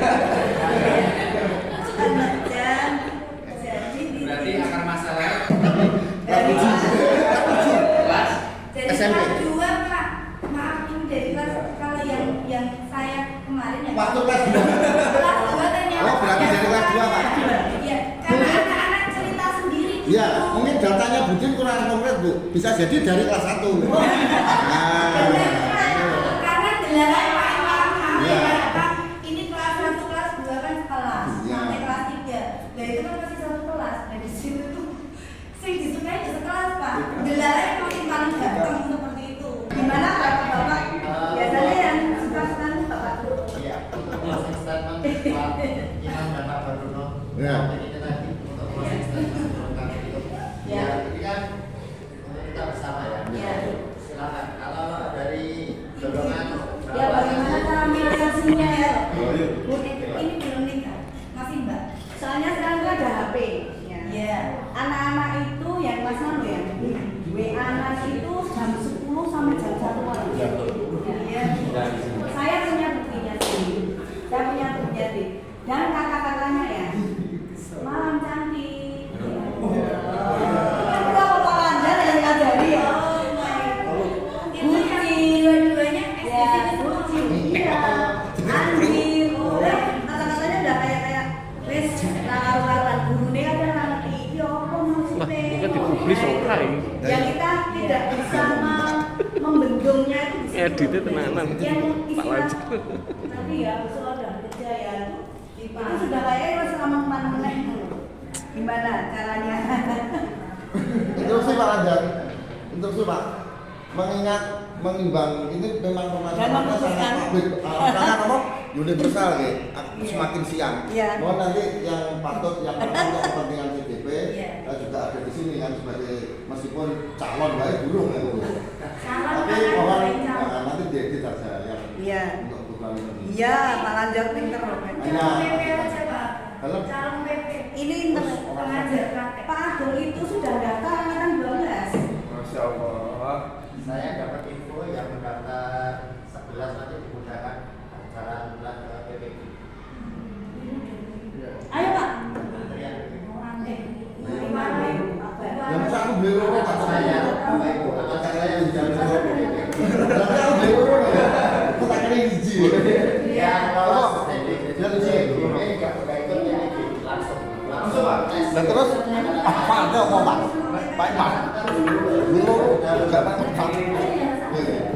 Berarti akar masalah Dari kelas kelas 2 Pak, maaf ini dari kelas kalau yang saya kemarin ya. Waktu kelas 2. Kelas 2 ternyata. Oh, berarti dari kelas 2 Pak. Iya, karena anak-anak cerita sendiri. Iya, mungkin datanya Budin kurang konkret Bu. Bisa jadi dari kelas 1. Karena gelaran paham Iya. ya Pak. Ini kelas 1, kelas 2 kan sekelas Iya. sampai kelas 3. Nah itu kan masih satu kelas. Nah di situ tuh sing disukai di sekelas Pak. Gelaran makin paling gampang seperti itu. Gimana Bapak? Biasanya yang suka sekali Bapak. Iya, untuk closing statement Pak Imam dan Pak Baruno. Ya. Ini tadi untuk closing statement kami itu. Ya. Ini kan untuk kita bersama ya. Ya. Silakan. Kalau dari dorongan Ya bagaimana cara melintasinya ya? Oh, iya. Bu, ini belum nikah, masih Mbak. Soalnya sekarang tuh ada HP. Ya. Anak-anak itu yang kelas 6 ya. WA anak itu jam 10 sampai jam 1 ya. Saya punya buktinya sih. Saya punya buktinya sih. Dan kakak-kakaknya ya. Malam cantik. Kita mau Anda yang ngajari ya. Dua-duanya bucin, iya. Anjir, kata-katanya udah kayak wes lalu-laluan gurunya ada ngerti iki apa maksudnya. Bukan dipublis orang ini. Yang kita tidak bisa membendungnya itu bisa. Editnya tenanan. Yang Pak Lanjut. Tapi ya sudah kerja ya itu sudah kayak wes selama meneh. Gimana caranya? Instruksi Pak Lanjut. Instruksi Pak. Mengimbang ini memang permasalahannya sangat karena apa? Universal ya. Semakin siang. Iya. Mohon nanti yang patut yang untuk kepentingan CDP Iya. juga ada di sini kan sebagai meskipun calon baik burung ya Bu. Calon Tapi kan mohon boleh calon. nanti diedit saja yang Iya. untuk program ini. Iya, Pak Lanjut pinter loh. Calon PP aja Pak. Halo? Calon PP. Ini pengajar Pak Ageng itu sudah daftar angkatan 12. Masya Allah. saya dapat info yang mendaftar 11 nanti dimudahkan jalan bulan ke PPG. Ayo Pak. Kementerian Yang bisa aku beli rokok Pak saya, Bapak Ibu, akan saya di jalan ke PPG. Tapi aku beli rokok ya. Aku tak kira hiji. Yang lolos Yang hiji. ini nggak ikut PPG langsung Pak. Dan terus apa ada apa Pak? Pak Pak. Dulu enggak Pak.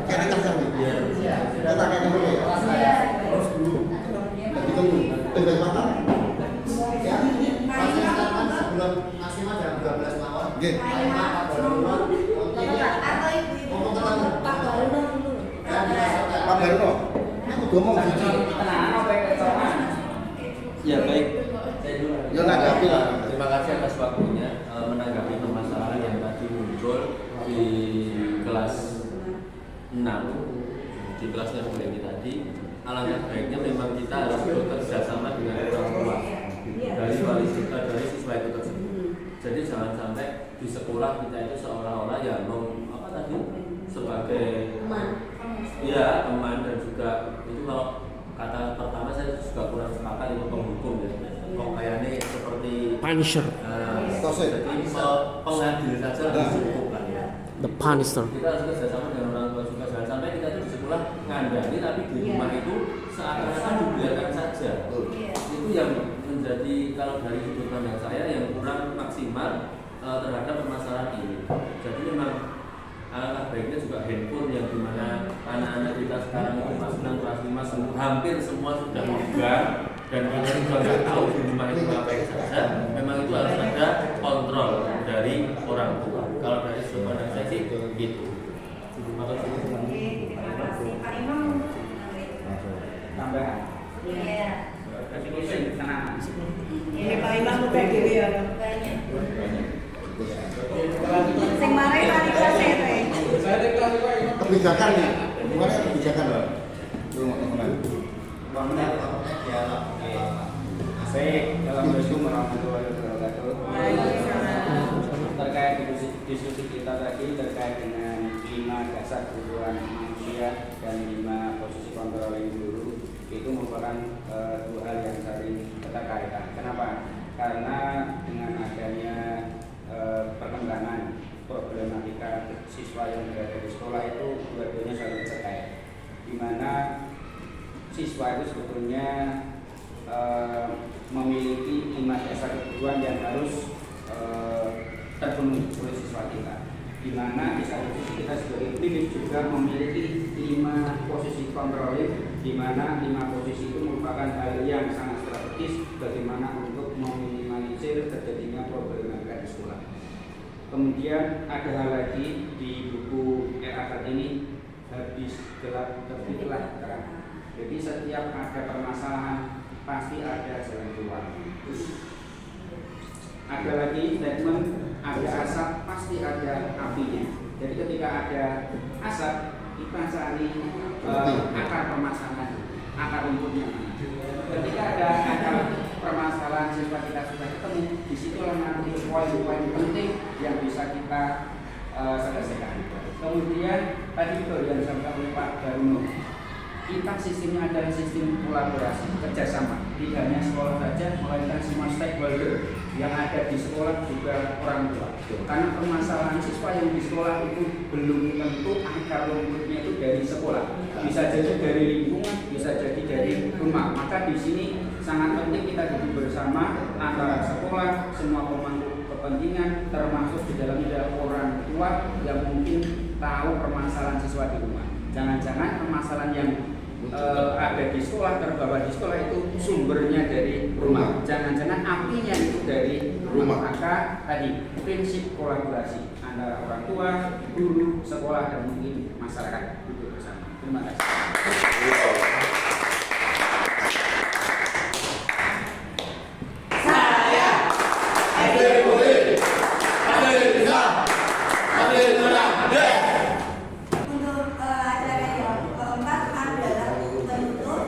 Kira kerja nih. Kita kayak dulu ya. Terus dulu. Jadi dulu. Dari mana? Ya, masih statement sebelum maksimal jam 12 malam. Nggih. Pak Baruno Atau ibu-ibu ngomong ketemu. Pak Baruno dulu. Dan dirasakan. Pak Baruno. Aku ngomong hiji. Ya baik. Ya nanggapi lah. Terima kasih atas waktunya menanggapi permasalahan yang tadi muncul di kelas 6 di kelas 6 ini tadi. Alangkah baiknya memang kita harus bekerja sama dengan orang tua dari wali siswa dari siswa itu tersebut. Jadi jangan sampai di sekolah kita itu seolah-olah ya apa tadi sebagai teman dan juga itu kalau kata pertama saya juga kurang sepakat itu Punisher. Toxic. Jadi pengadil saja Nah. cukup kan ya. The Punisher. Kita harus kerjasama dengan orang tua juga, jangan sampai kita tuh di sekolah ngandani tapi di rumah itu seakan-akan dibiarkan saja. Iya. Itu yang menjadi, kalau dari sudut pandang saya, yang kurang maksimal terhadap permasalahan ini. Jadi memang alangkah baiknya juga handphone yang dimana anak-anak kita sekarang itu kelas 6, kelas 5 hampir semua sudah memegang, dan kita juga nggak tahu di rumah itu ngapain saja. Memang itu harus ada kontrol dari orang tua. Kalau dari sudut pandang saya sih gitu. Terima kasih. Pak Imam. Tambahan. Iya. Ini Pak Imam udah dewi ya. Banyak. Sing marai kali kelas itu. Saya deklarasi Pak Imam. Kebijakan nih, gimana kebijakan Pak? Teman-teman. Baik, Assalamualaikum warahmatullahi wabarakatuh. Terkait diskusi kita tadi terkait dengan 5 dasar kebutuhan manusia dan 5 posisi controlling guru, itu merupakan 2 hal yang saling berkaitan. Kenapa? Karena dengan adanya perkembangan problematika siswa yang berada di sekolah itu dua-duanya saling terkait, di mana siswa itu sebetulnya memiliki 5 dasar kebutuhan yang harus terpenuhi oleh siswa kita, di mana di satu sisi kita sebagai pendidik juga memiliki 5 posisi controlling, di mana 5 posisi itu merupakan hal yang sangat strategis bagaimana untuk meminimalisir terjadinya problematika di sekolah. Kemudian ada hal lagi di buku Akad ini, habis gelap terbitlah terang. Jadi setiap ada permasalahan pasti ada jalan keluar. Ada lagi statement, ada asap pasti ada apinya. Jadi ketika ada asap, kita cari akar permasalahan, akar rumputnya. Ketika ada akar permasalahan siswa kita sudah ketemu, disitulah nanti poin-poin penting yang bisa kita selesaikan. Kemudian tadi itu yang disampaikan oleh Pak Darno, kita sistemnya adalah sistem kolaborasi, kerjasama. Tidak hanya sekolah saja, melainkan semua stakeholder yang ada di sekolah juga orang tua. Karena permasalahan siswa yang di sekolah itu belum tentu akar rumputnya itu dari sekolah, bisa jadi dari lingkungan, bisa jadi dari rumah. Maka di sini sangat penting kita duduk bersama antara sekolah, semua pemangku kepentingan, termasuk di dalamnya orang tua yang mungkin tahu permasalahan siswa di rumah. Jangan-jangan permasalahan yang ada di sekolah, terbawa di sekolah itu sumbernya dari rumah. Jangan-jangan apinya itu dari rumah. Maka tadi prinsip kolaborasi antara orang tua, guru, sekolah, dan mungkin masyarakat duduk bersama. Terima kasih. Untuk acara yang keempat adalah penutup.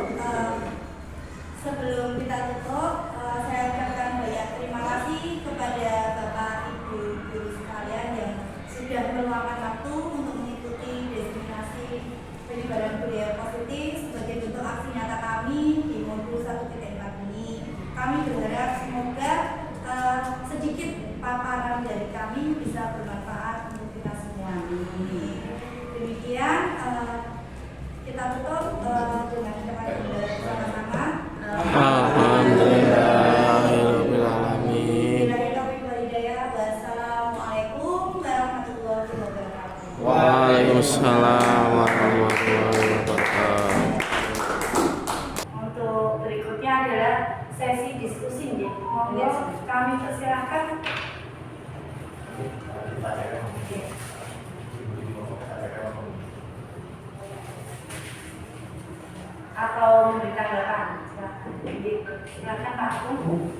Sebelum kita tutup, saya ucapkan banyak terima kasih kepada Bapak Ibu guru sekalian yang sudah meluangkan waktu untuk mengikuti destinasi penyebaran budaya positif sebagai bentuk aksi nyata kami di modul 1.4 ini. Kami berharap semoga sedikit paparan dari kami bisa bermanfaat untuk kita semua. Demikian kita tutup dengan ucapan bersama-sama. Alhamdulillahirabbil alamin. Wassalamualaikum warahmatullahi wabarakatuh. Waalaikumsalam warahmatullahi wabarakatuh. Untuk berikutnya adalah sesi diskusi. Monggo kami persilahkan. Atau memberi tanggapan, silakan Pak Agung.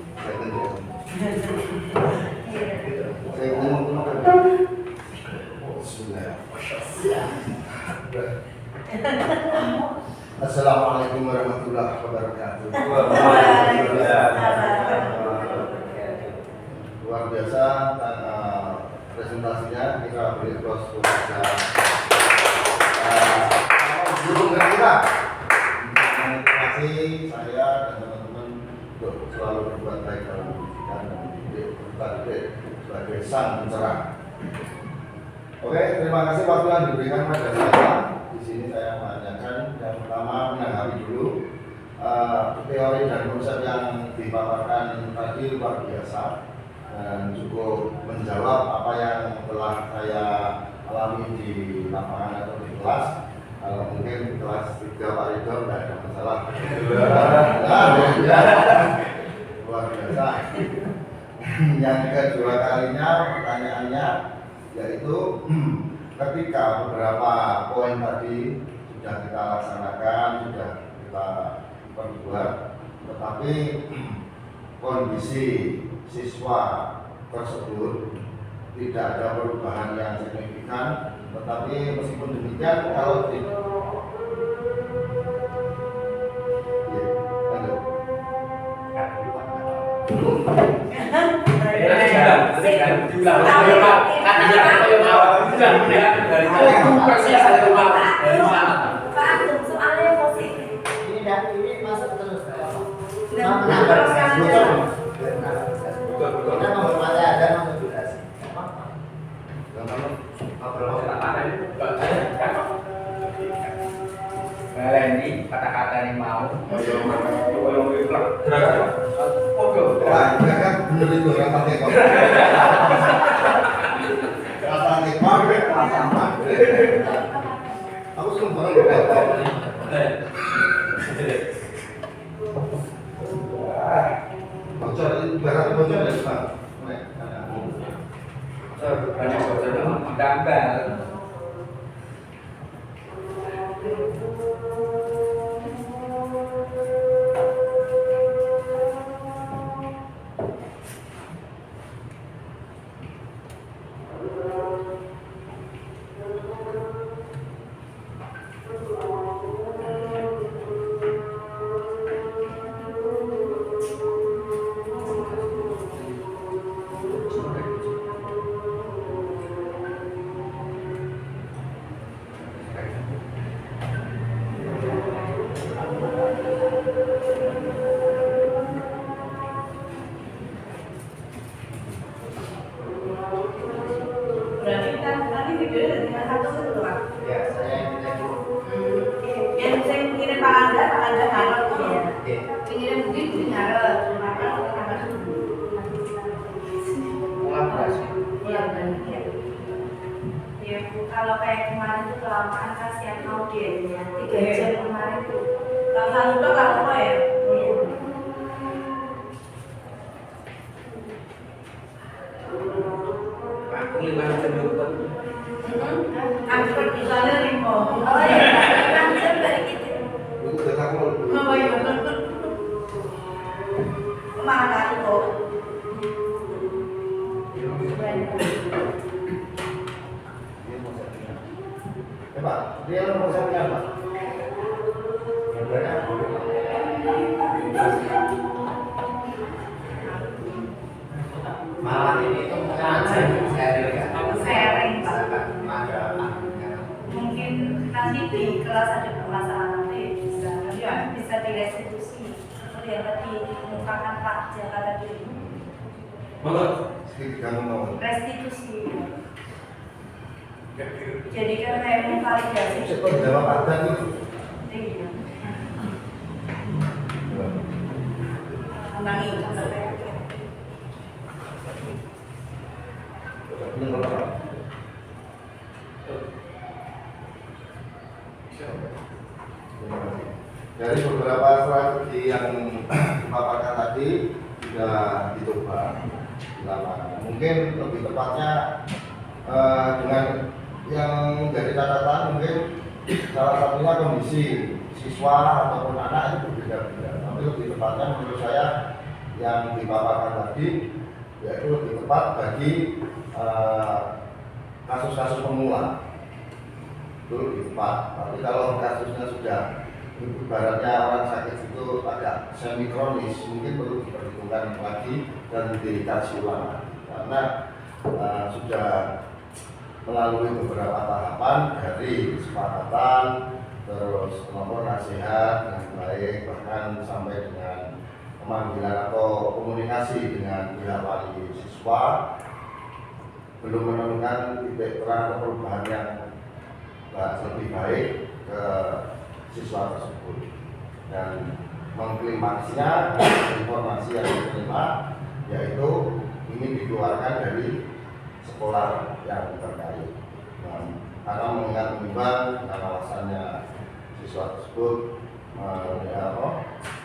Assalamualaikum warahmatullahi wabarakatuh. Luar biasa presentasinya, kita beri close kepada guru kita. Terima kasih saya dan teman-teman untuk selalu berbuat baik dalam hidup. dan peserta didik sebagai sang pencerah. Oke, terima kasih waktu yang diberikan pada saya. Di sini saya menanyakan yang pertama menanggapi dulu teori dan konsep yang dipaparkan tadi luar biasa dan cukup menjawab apa yang telah saya alami di lapangan atau di kelas. Kalau mungkin di kelas 3 Pak Ridho tidak ada masalah. Luar biasa. Yang kedua kalinya pertanyaannya yaitu ketika beberapa poin tadi sudah kita laksanakan, sudah kita perbuat, tetapi kondisi siswa tersebut tidak ada perubahan yang signifikan, tetapi meskipun demikian kalau di Kita menghormati ada durasi. Ini kata-kata yang mau. wah, enggak kan bener itu yang pakai kok. Kata nikmat, sama. Aku suka banget. Bocor, ibarat bocor ya Pak. Banyak bocor gambar. Berarti kita nanti videonya dari mana satu itu Pak? Ya, saya yang kita Yang saya kirim Pak Anda ngarep tuh ya. Oke. Pengirim mungkin ngarep, maka Kolaborasi. Iya benar. Ya Bu, kalau kayak kemarin tuh kelamaan kasihan audiennya 3 jam kemarin tuh. Kalau satu tuh apa ya? Iya. Aku 5 jam nonton. Aku di sana limo. Oh ya, langsung dari kita. Itu udah aku Oh iya benar. Mana aku? Pak, dia mau saya apa? Malam ini itu sharing ya. Sharing, Pak. Ada Mungkin nanti di kelas ada permasalahan nanti bisa direstitusi seperti yang tadi dikemukakan Pak Jaka tadi. Sedikit kamu mau. Restitusi. Jadi kan kayak memvalidasi. Cepat jawab ada itu. Iya. Ulangi sampai. Ini berapa? Dari beberapa strategi yang dipaparkan tadi sudah dicoba di lapangan. Mungkin lebih tepatnya dengan yang menjadi catatan mungkin salah satunya kondisi siswa ataupun anak itu berbeda-beda. Tapi lebih tepatnya menurut saya yang dipaparkan tadi yaitu lebih tepat bagi kasus-kasus pemula itu lebih tepat. Tapi kalau kasusnya sudah ibaratnya orang sakit itu agak semi kronis, mungkin perlu diperhitungkan lagi dan dikaji ulang karena sudah melalui beberapa tahapan dari kesepakatan terus nomor nasihat yang baik bahkan sampai dengan pemanggilan atau komunikasi dengan pihak wali siswa, belum menemukan titik terang atau perubahan yang lebih baik ke siswa tersebut. Dan mengklimaksnya informasi yang diterima yaitu ini dikeluarkan dari sekolah yang terkait. Karena mengingat menimbang alasannya siswa tersebut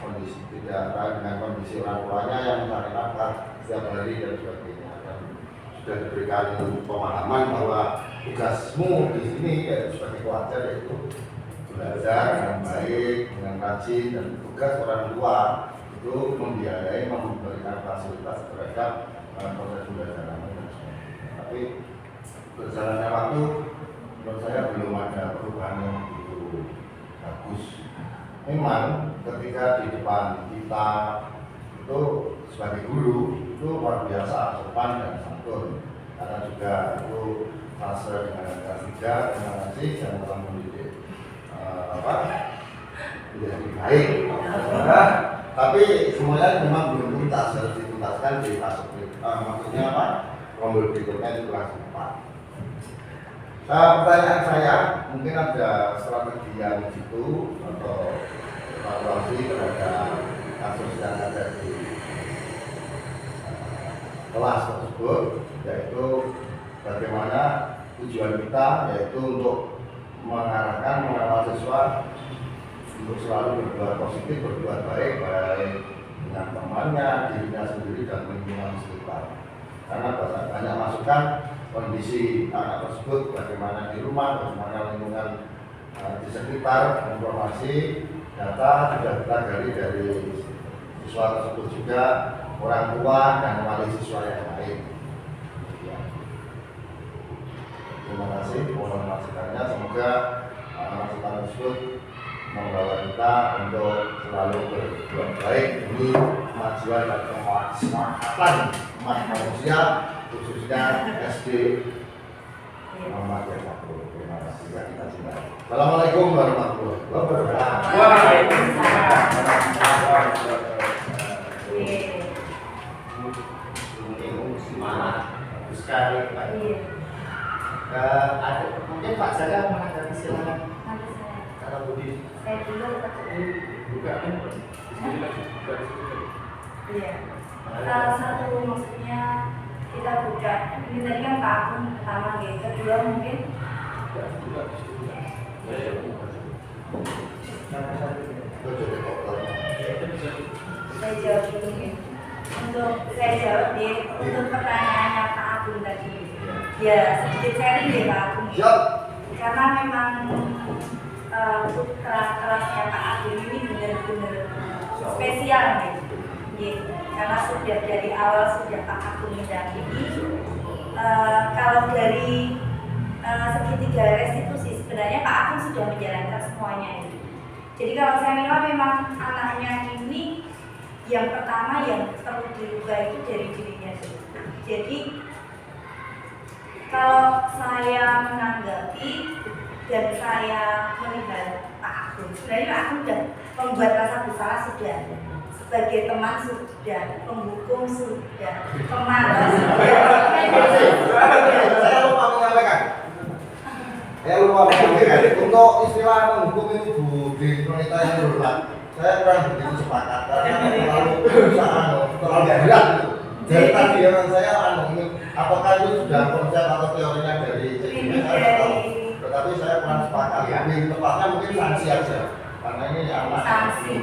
kondisi tidak dengan kondisi orang tuanya yang mencari nafkah setiap hari dan sebagainya, dan sudah diberikan pemahaman bahwa tugasmu di sini yaitu sebagai keluarga yaitu belajar dengan baik, dengan rajin, dan tugas orang tua itu membiayai, memberikan fasilitas terhadap proses belajar. Tapi berjalannya waktu menurut saya belum ada perubahan yang begitu bagus. Memang ketika di depan kita itu sebagai guru itu luar biasa sopan dan santun, karena juga itu fase dengan kelas 3 terima kasih yang telah mendidik menjadi baik. Tapi semuanya memang belum tuntas, harus dituntaskan di fase maksudnya apa? Rombol berikutnya di kelas 4. Pertanyaan saya, mungkin ada strategi yang gitu atau evaluasi terhadap kasus yang ada di kelas tersebut, yaitu bagaimana tujuan kita yaitu untuk mengarahkan mengawal siswa untuk selalu berbuat positif, berbuat baik dengan temannya, dirinya sendiri dan lingkungan sekitar. Karena banyak masukan kondisi anak tersebut, bagaimana di rumah, bagaimana lingkungan di sekitar, informasi, data sudah kita gali dari siswa tersebut juga, orang tua dan wali siswa yang lain. Terima kasih mohon masukannya, semoga masukan tersebut membawa kita untuk selalu berbuat baik demi kemajuan dan kemakmuratan umat manusia, khususnya SD Muhammad Yakub. Terima kasih yang kita cintai. Assalamualaikum warahmatullahi wabarakatuh. Semangat sekali Pak. Ada mungkin Pak Zaga menanggapi, silakan. Kalau Budi. Saya dulu. Buka kan? Iya. Salah satu maksudnya kita buka. Ini tadi kan Pak Agung pertama gitu. Kedua mungkin. Saya jawab dulu mungkin. Untuk saya jawab untuk pertanyaannya Pak Agung tadi. Ya sedikit sharing deh Pak Agung. Karena memang keras-kerasnya Pak Agung ini benar-benar spesial gitu. Karena sudah dari awal sudah Pak Agung mendampingi. Kalau dari segitiga restitusi sebenarnya Pak Agung sudah menjalankan semuanya ini. Jadi kalau saya bilang memang anaknya ini yang pertama yang perlu dirubah itu dari dirinya dulu. Jadi kalau saya menanggapi dan saya melihat Pak Agung, sebenarnya Pak Agung sudah membuat rasa bersalah sudah, sebagai teman sudah, penghukum sudah, pemantau sudah. Saya lupa menyampaikan. Untuk istilah menghukum itu Budi Pranita yang berubah. Saya kurang begitu sepakat karena terlalu berat gitu. Dari tadi yang saya apakah itu sudah konsep atau teorinya dari saya tahu. Tetapi saya kurang sepakat. Lebih tepatnya mungkin sanksi aja. Karena ini anak. Sanksi.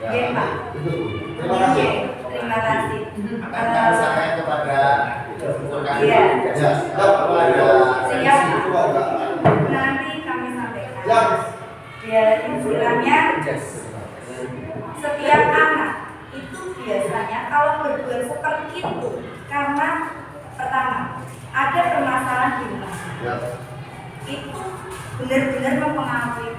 Ya, Pak. itu. Terima kasih. Terima kasih. Akan saya kepada Iya. Ya, Siap. Nanti kami sampaikan. Ya. Ya, istilahnya setiap anak itu biasanya kalau berbuat seperti itu karena pertama ada permasalahan di rumah. Ya. Itu benar-benar mempengaruhi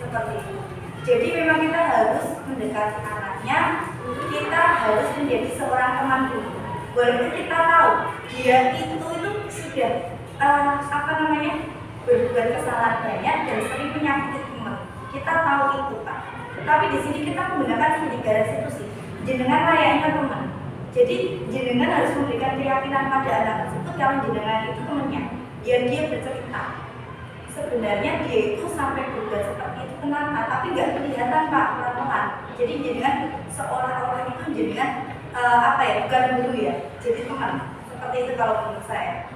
seperti itu. Jadi memang kita harus mendekati anaknya, kita harus menjadi seorang teman dulu. Walaupun kita tahu dia itu sudah berbuat kesalahan banyak dan sering menyakiti teman. Kita tahu itu Pak. Tapi di sini kita menggunakan segitiga restitusi. jenengan layaknya teman. Jadi jenengan harus memberikan keyakinan pada anak tersebut kalau jenengan itu temannya, biar dia bercerita. Sebenarnya dia itu sampai berbuat seperti itu kenapa? Tapi nggak kelihatan Pak, pelan-pelan. Jadi jenengan seolah-olah itu jenengan bukan guru ya, jadi teman. Seperti itu kalau menurut saya.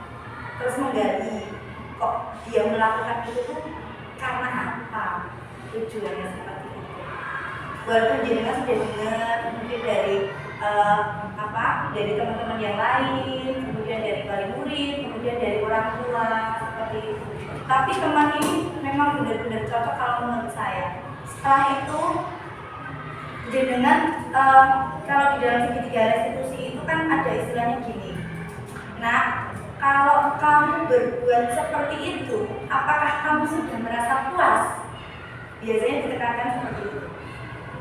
Terus menggali kok dia melakukan itu tuh karena apa? Tujuannya seperti itu. Walaupun jenengan sudah dengar mungkin dari dari teman-teman yang lain, kemudian dari wali murid, kemudian dari orang tua seperti itu. Tapi teman ini memang benar-benar cocok kalau menurut saya. Setelah itu jenengan kalau di dalam segitiga restitusi itu kan ada istilahnya gini. Nah, kalau kamu berbuat seperti itu, apakah kamu sudah merasa puas? Biasanya ditekankan seperti itu.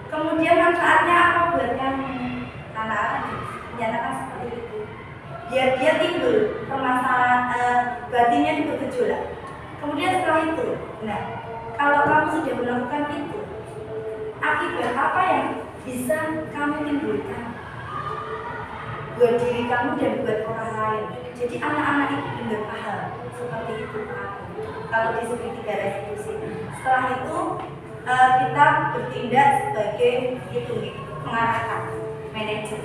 Kemudian manfaatnya apa buat kamu? Anak-anak menyatakan seperti itu. Biar dia timbul permasalahan batinnya itu bergejolak. Kemudian setelah itu, nah kalau kamu sudah melakukan itu, akibat apa yang bisa kamu timbulkan buat diri kamu dan buat orang lain? Jadi anak-anak itu benar paham seperti itu Pak. Kalau di segitiga restitusi. Setelah itu kita bertindak sebagai mengarahkan manajer.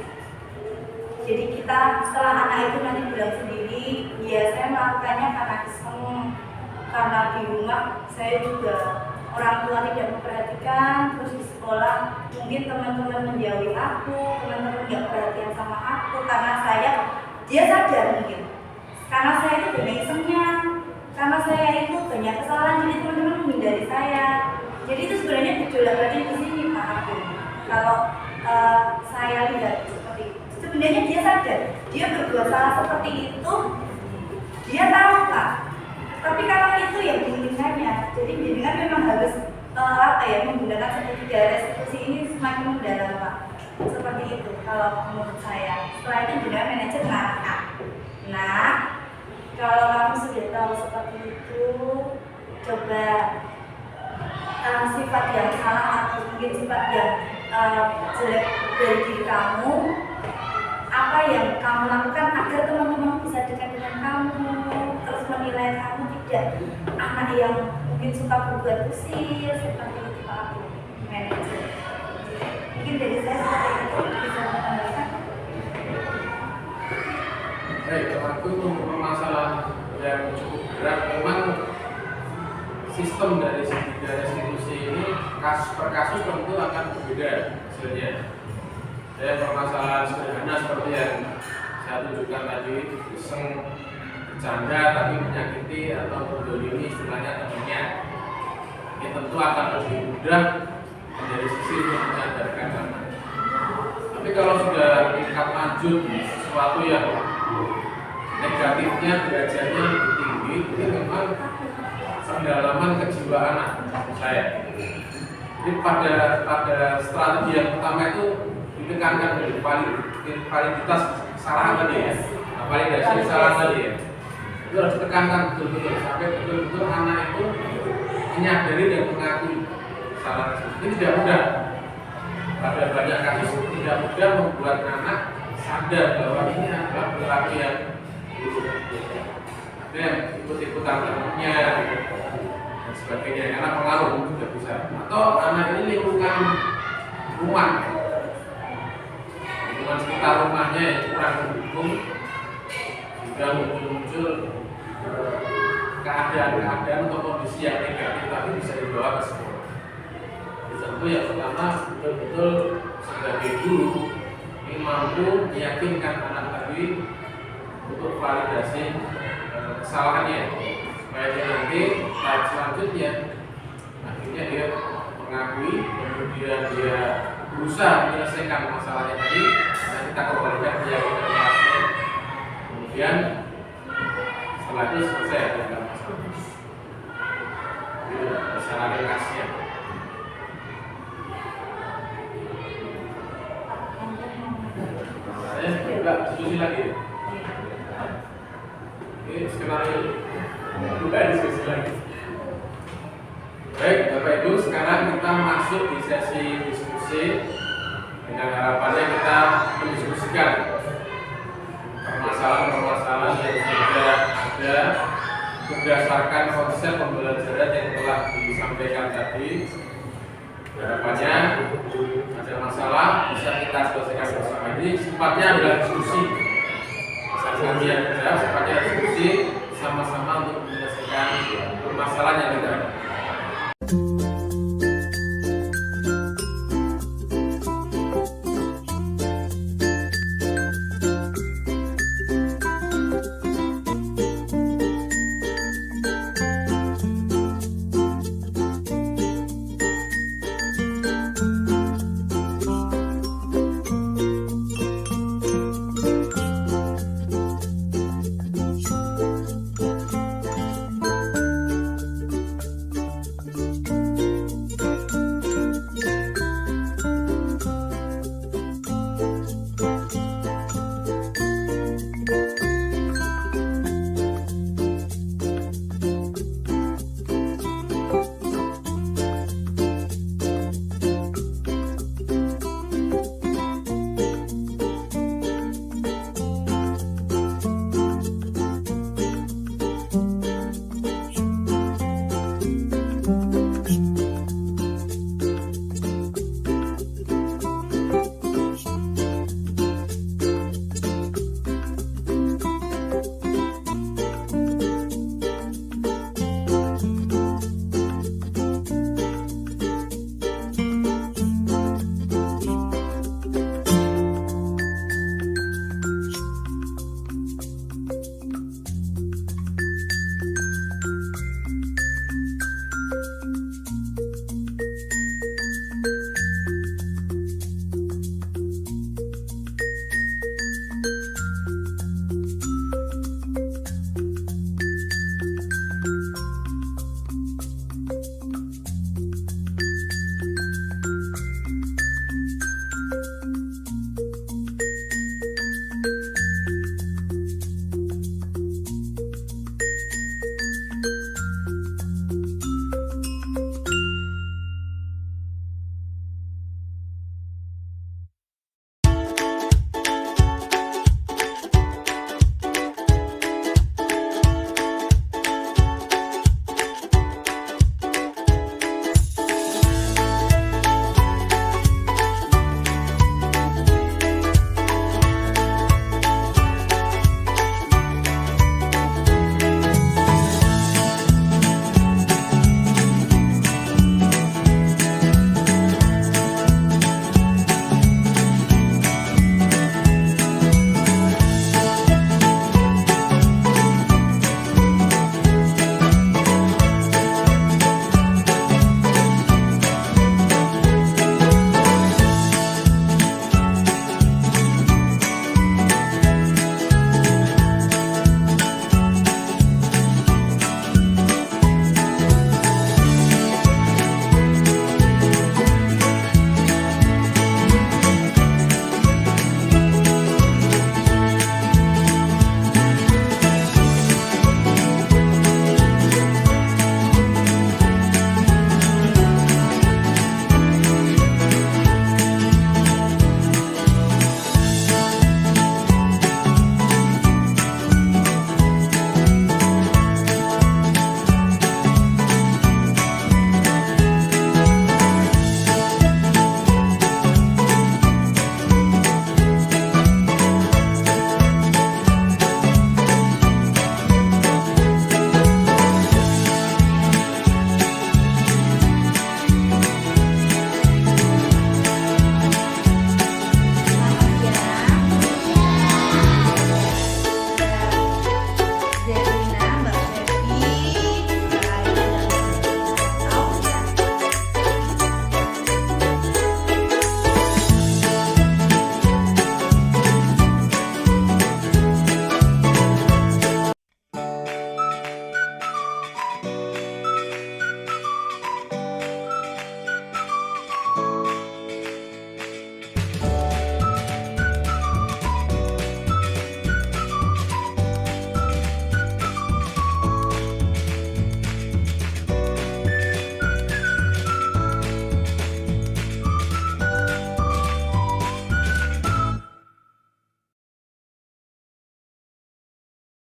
Jadi kita setelah anak itu nanti bilang sendiri, ya saya melakukannya karena iseng, karena di rumah saya juga orang tua tidak memperhatikan, terus di sekolah mungkin teman-teman menjauhi aku, teman-teman nggak perhatian sama aku karena dia sadar mungkin karena saya itu banyak isengnya, karena saya itu banyak kesalahan, jadi teman-teman menghindari saya. Jadi itu sebenarnya gejolak batin di sini Pak Agung. Kalau saya lihat seperti itu, sebenarnya dia sadar dia berbuat salah seperti itu, dia tahu Pak. Tapi kalau itu yang diinginkannya, jadi jenengan memang harus menggunakan segitiga restitusi ini semakin mendalam Pak. Seperti itu kalau menurut saya. Setelah itu jenengan manajer mengarahkan. Nah, kalau kamu sudah tahu seperti itu, coba sifat yang salah atau mungkin sifat yang jelek dari diri kamu, apa yang kamu lakukan agar teman-teman bisa dekat dengan kamu, terus menilai kamu tidak anak yang mungkin suka berbuat usil seperti itu Pak manajer. Mungkin dari saya seperti itu bisa menambahkan. Baik, aku untuk permasalahan yang cukup berat, memang sistem dari segitiga restitusi ini kasus per kasus tentu akan berbeda hasilnya. Dan permasalahan sederhana seperti yang saya tunjukkan tadi, iseng bercanda tapi menyakiti atau mendolimi istilahnya temannya, ini tentu akan lebih mudah dari sisi untuk menyadarkan anak. Tapi kalau sudah tingkat lanjut sesuatu yang negatifnya derajatnya lebih tinggi, itu memang pendalaman kejiwaan anak saya. Jadi pada strategi yang pertama itu ditekankan dari validitas kesalahan tadi ya, validasi kesalahan tadi ya, itu harus ditekankan betul-betul sampai betul-betul anak itu menyadari dan mengakui kesalahan tersebut. Ini tidak mudah. Pada banyak kasus tidak mudah membuat anak sadar bahwa ini adalah perilaku yang ikut-ikutan temannya dan sebagainya, karena pengaruh juga bisa. Atau anak ini lingkungan rumah sekitar rumahnya yang kurang mendukung, juga muncul keadaan atau kondisi yang negatif, tapi bisa dibawa ke sekolah. Tentu yang pertama betul-betul sebagai guru ini mampu meyakinkan anak tadi untuk validasi kesalahannya, supaya dia nanti tahap selanjutnya akhirnya dia mengakui, kemudian dia berusaha menyelesaikan masalahnya tadi, dan kita kembalikan keyakinan kelasnya, kemudian setelah itu selesai dengan masalah itu masalah relasinya. Saya juga diskusi lagi. Ini skenario bukan diskusi lagi. Baik Bapak Ibu, sekarang kita masuk di sesi diskusi dengan harapannya kita mendiskusikan permasalahan-permasalahan yang sudah ada berdasarkan konsep pembelajaran yang telah disampaikan tadi. Harapannya ada masalah bisa kita selesaikan bersama. Ini sifatnya adalah diskusi. Sifatnya diskusi sama-sama untuk menyelesaikan permasalahan yang ada.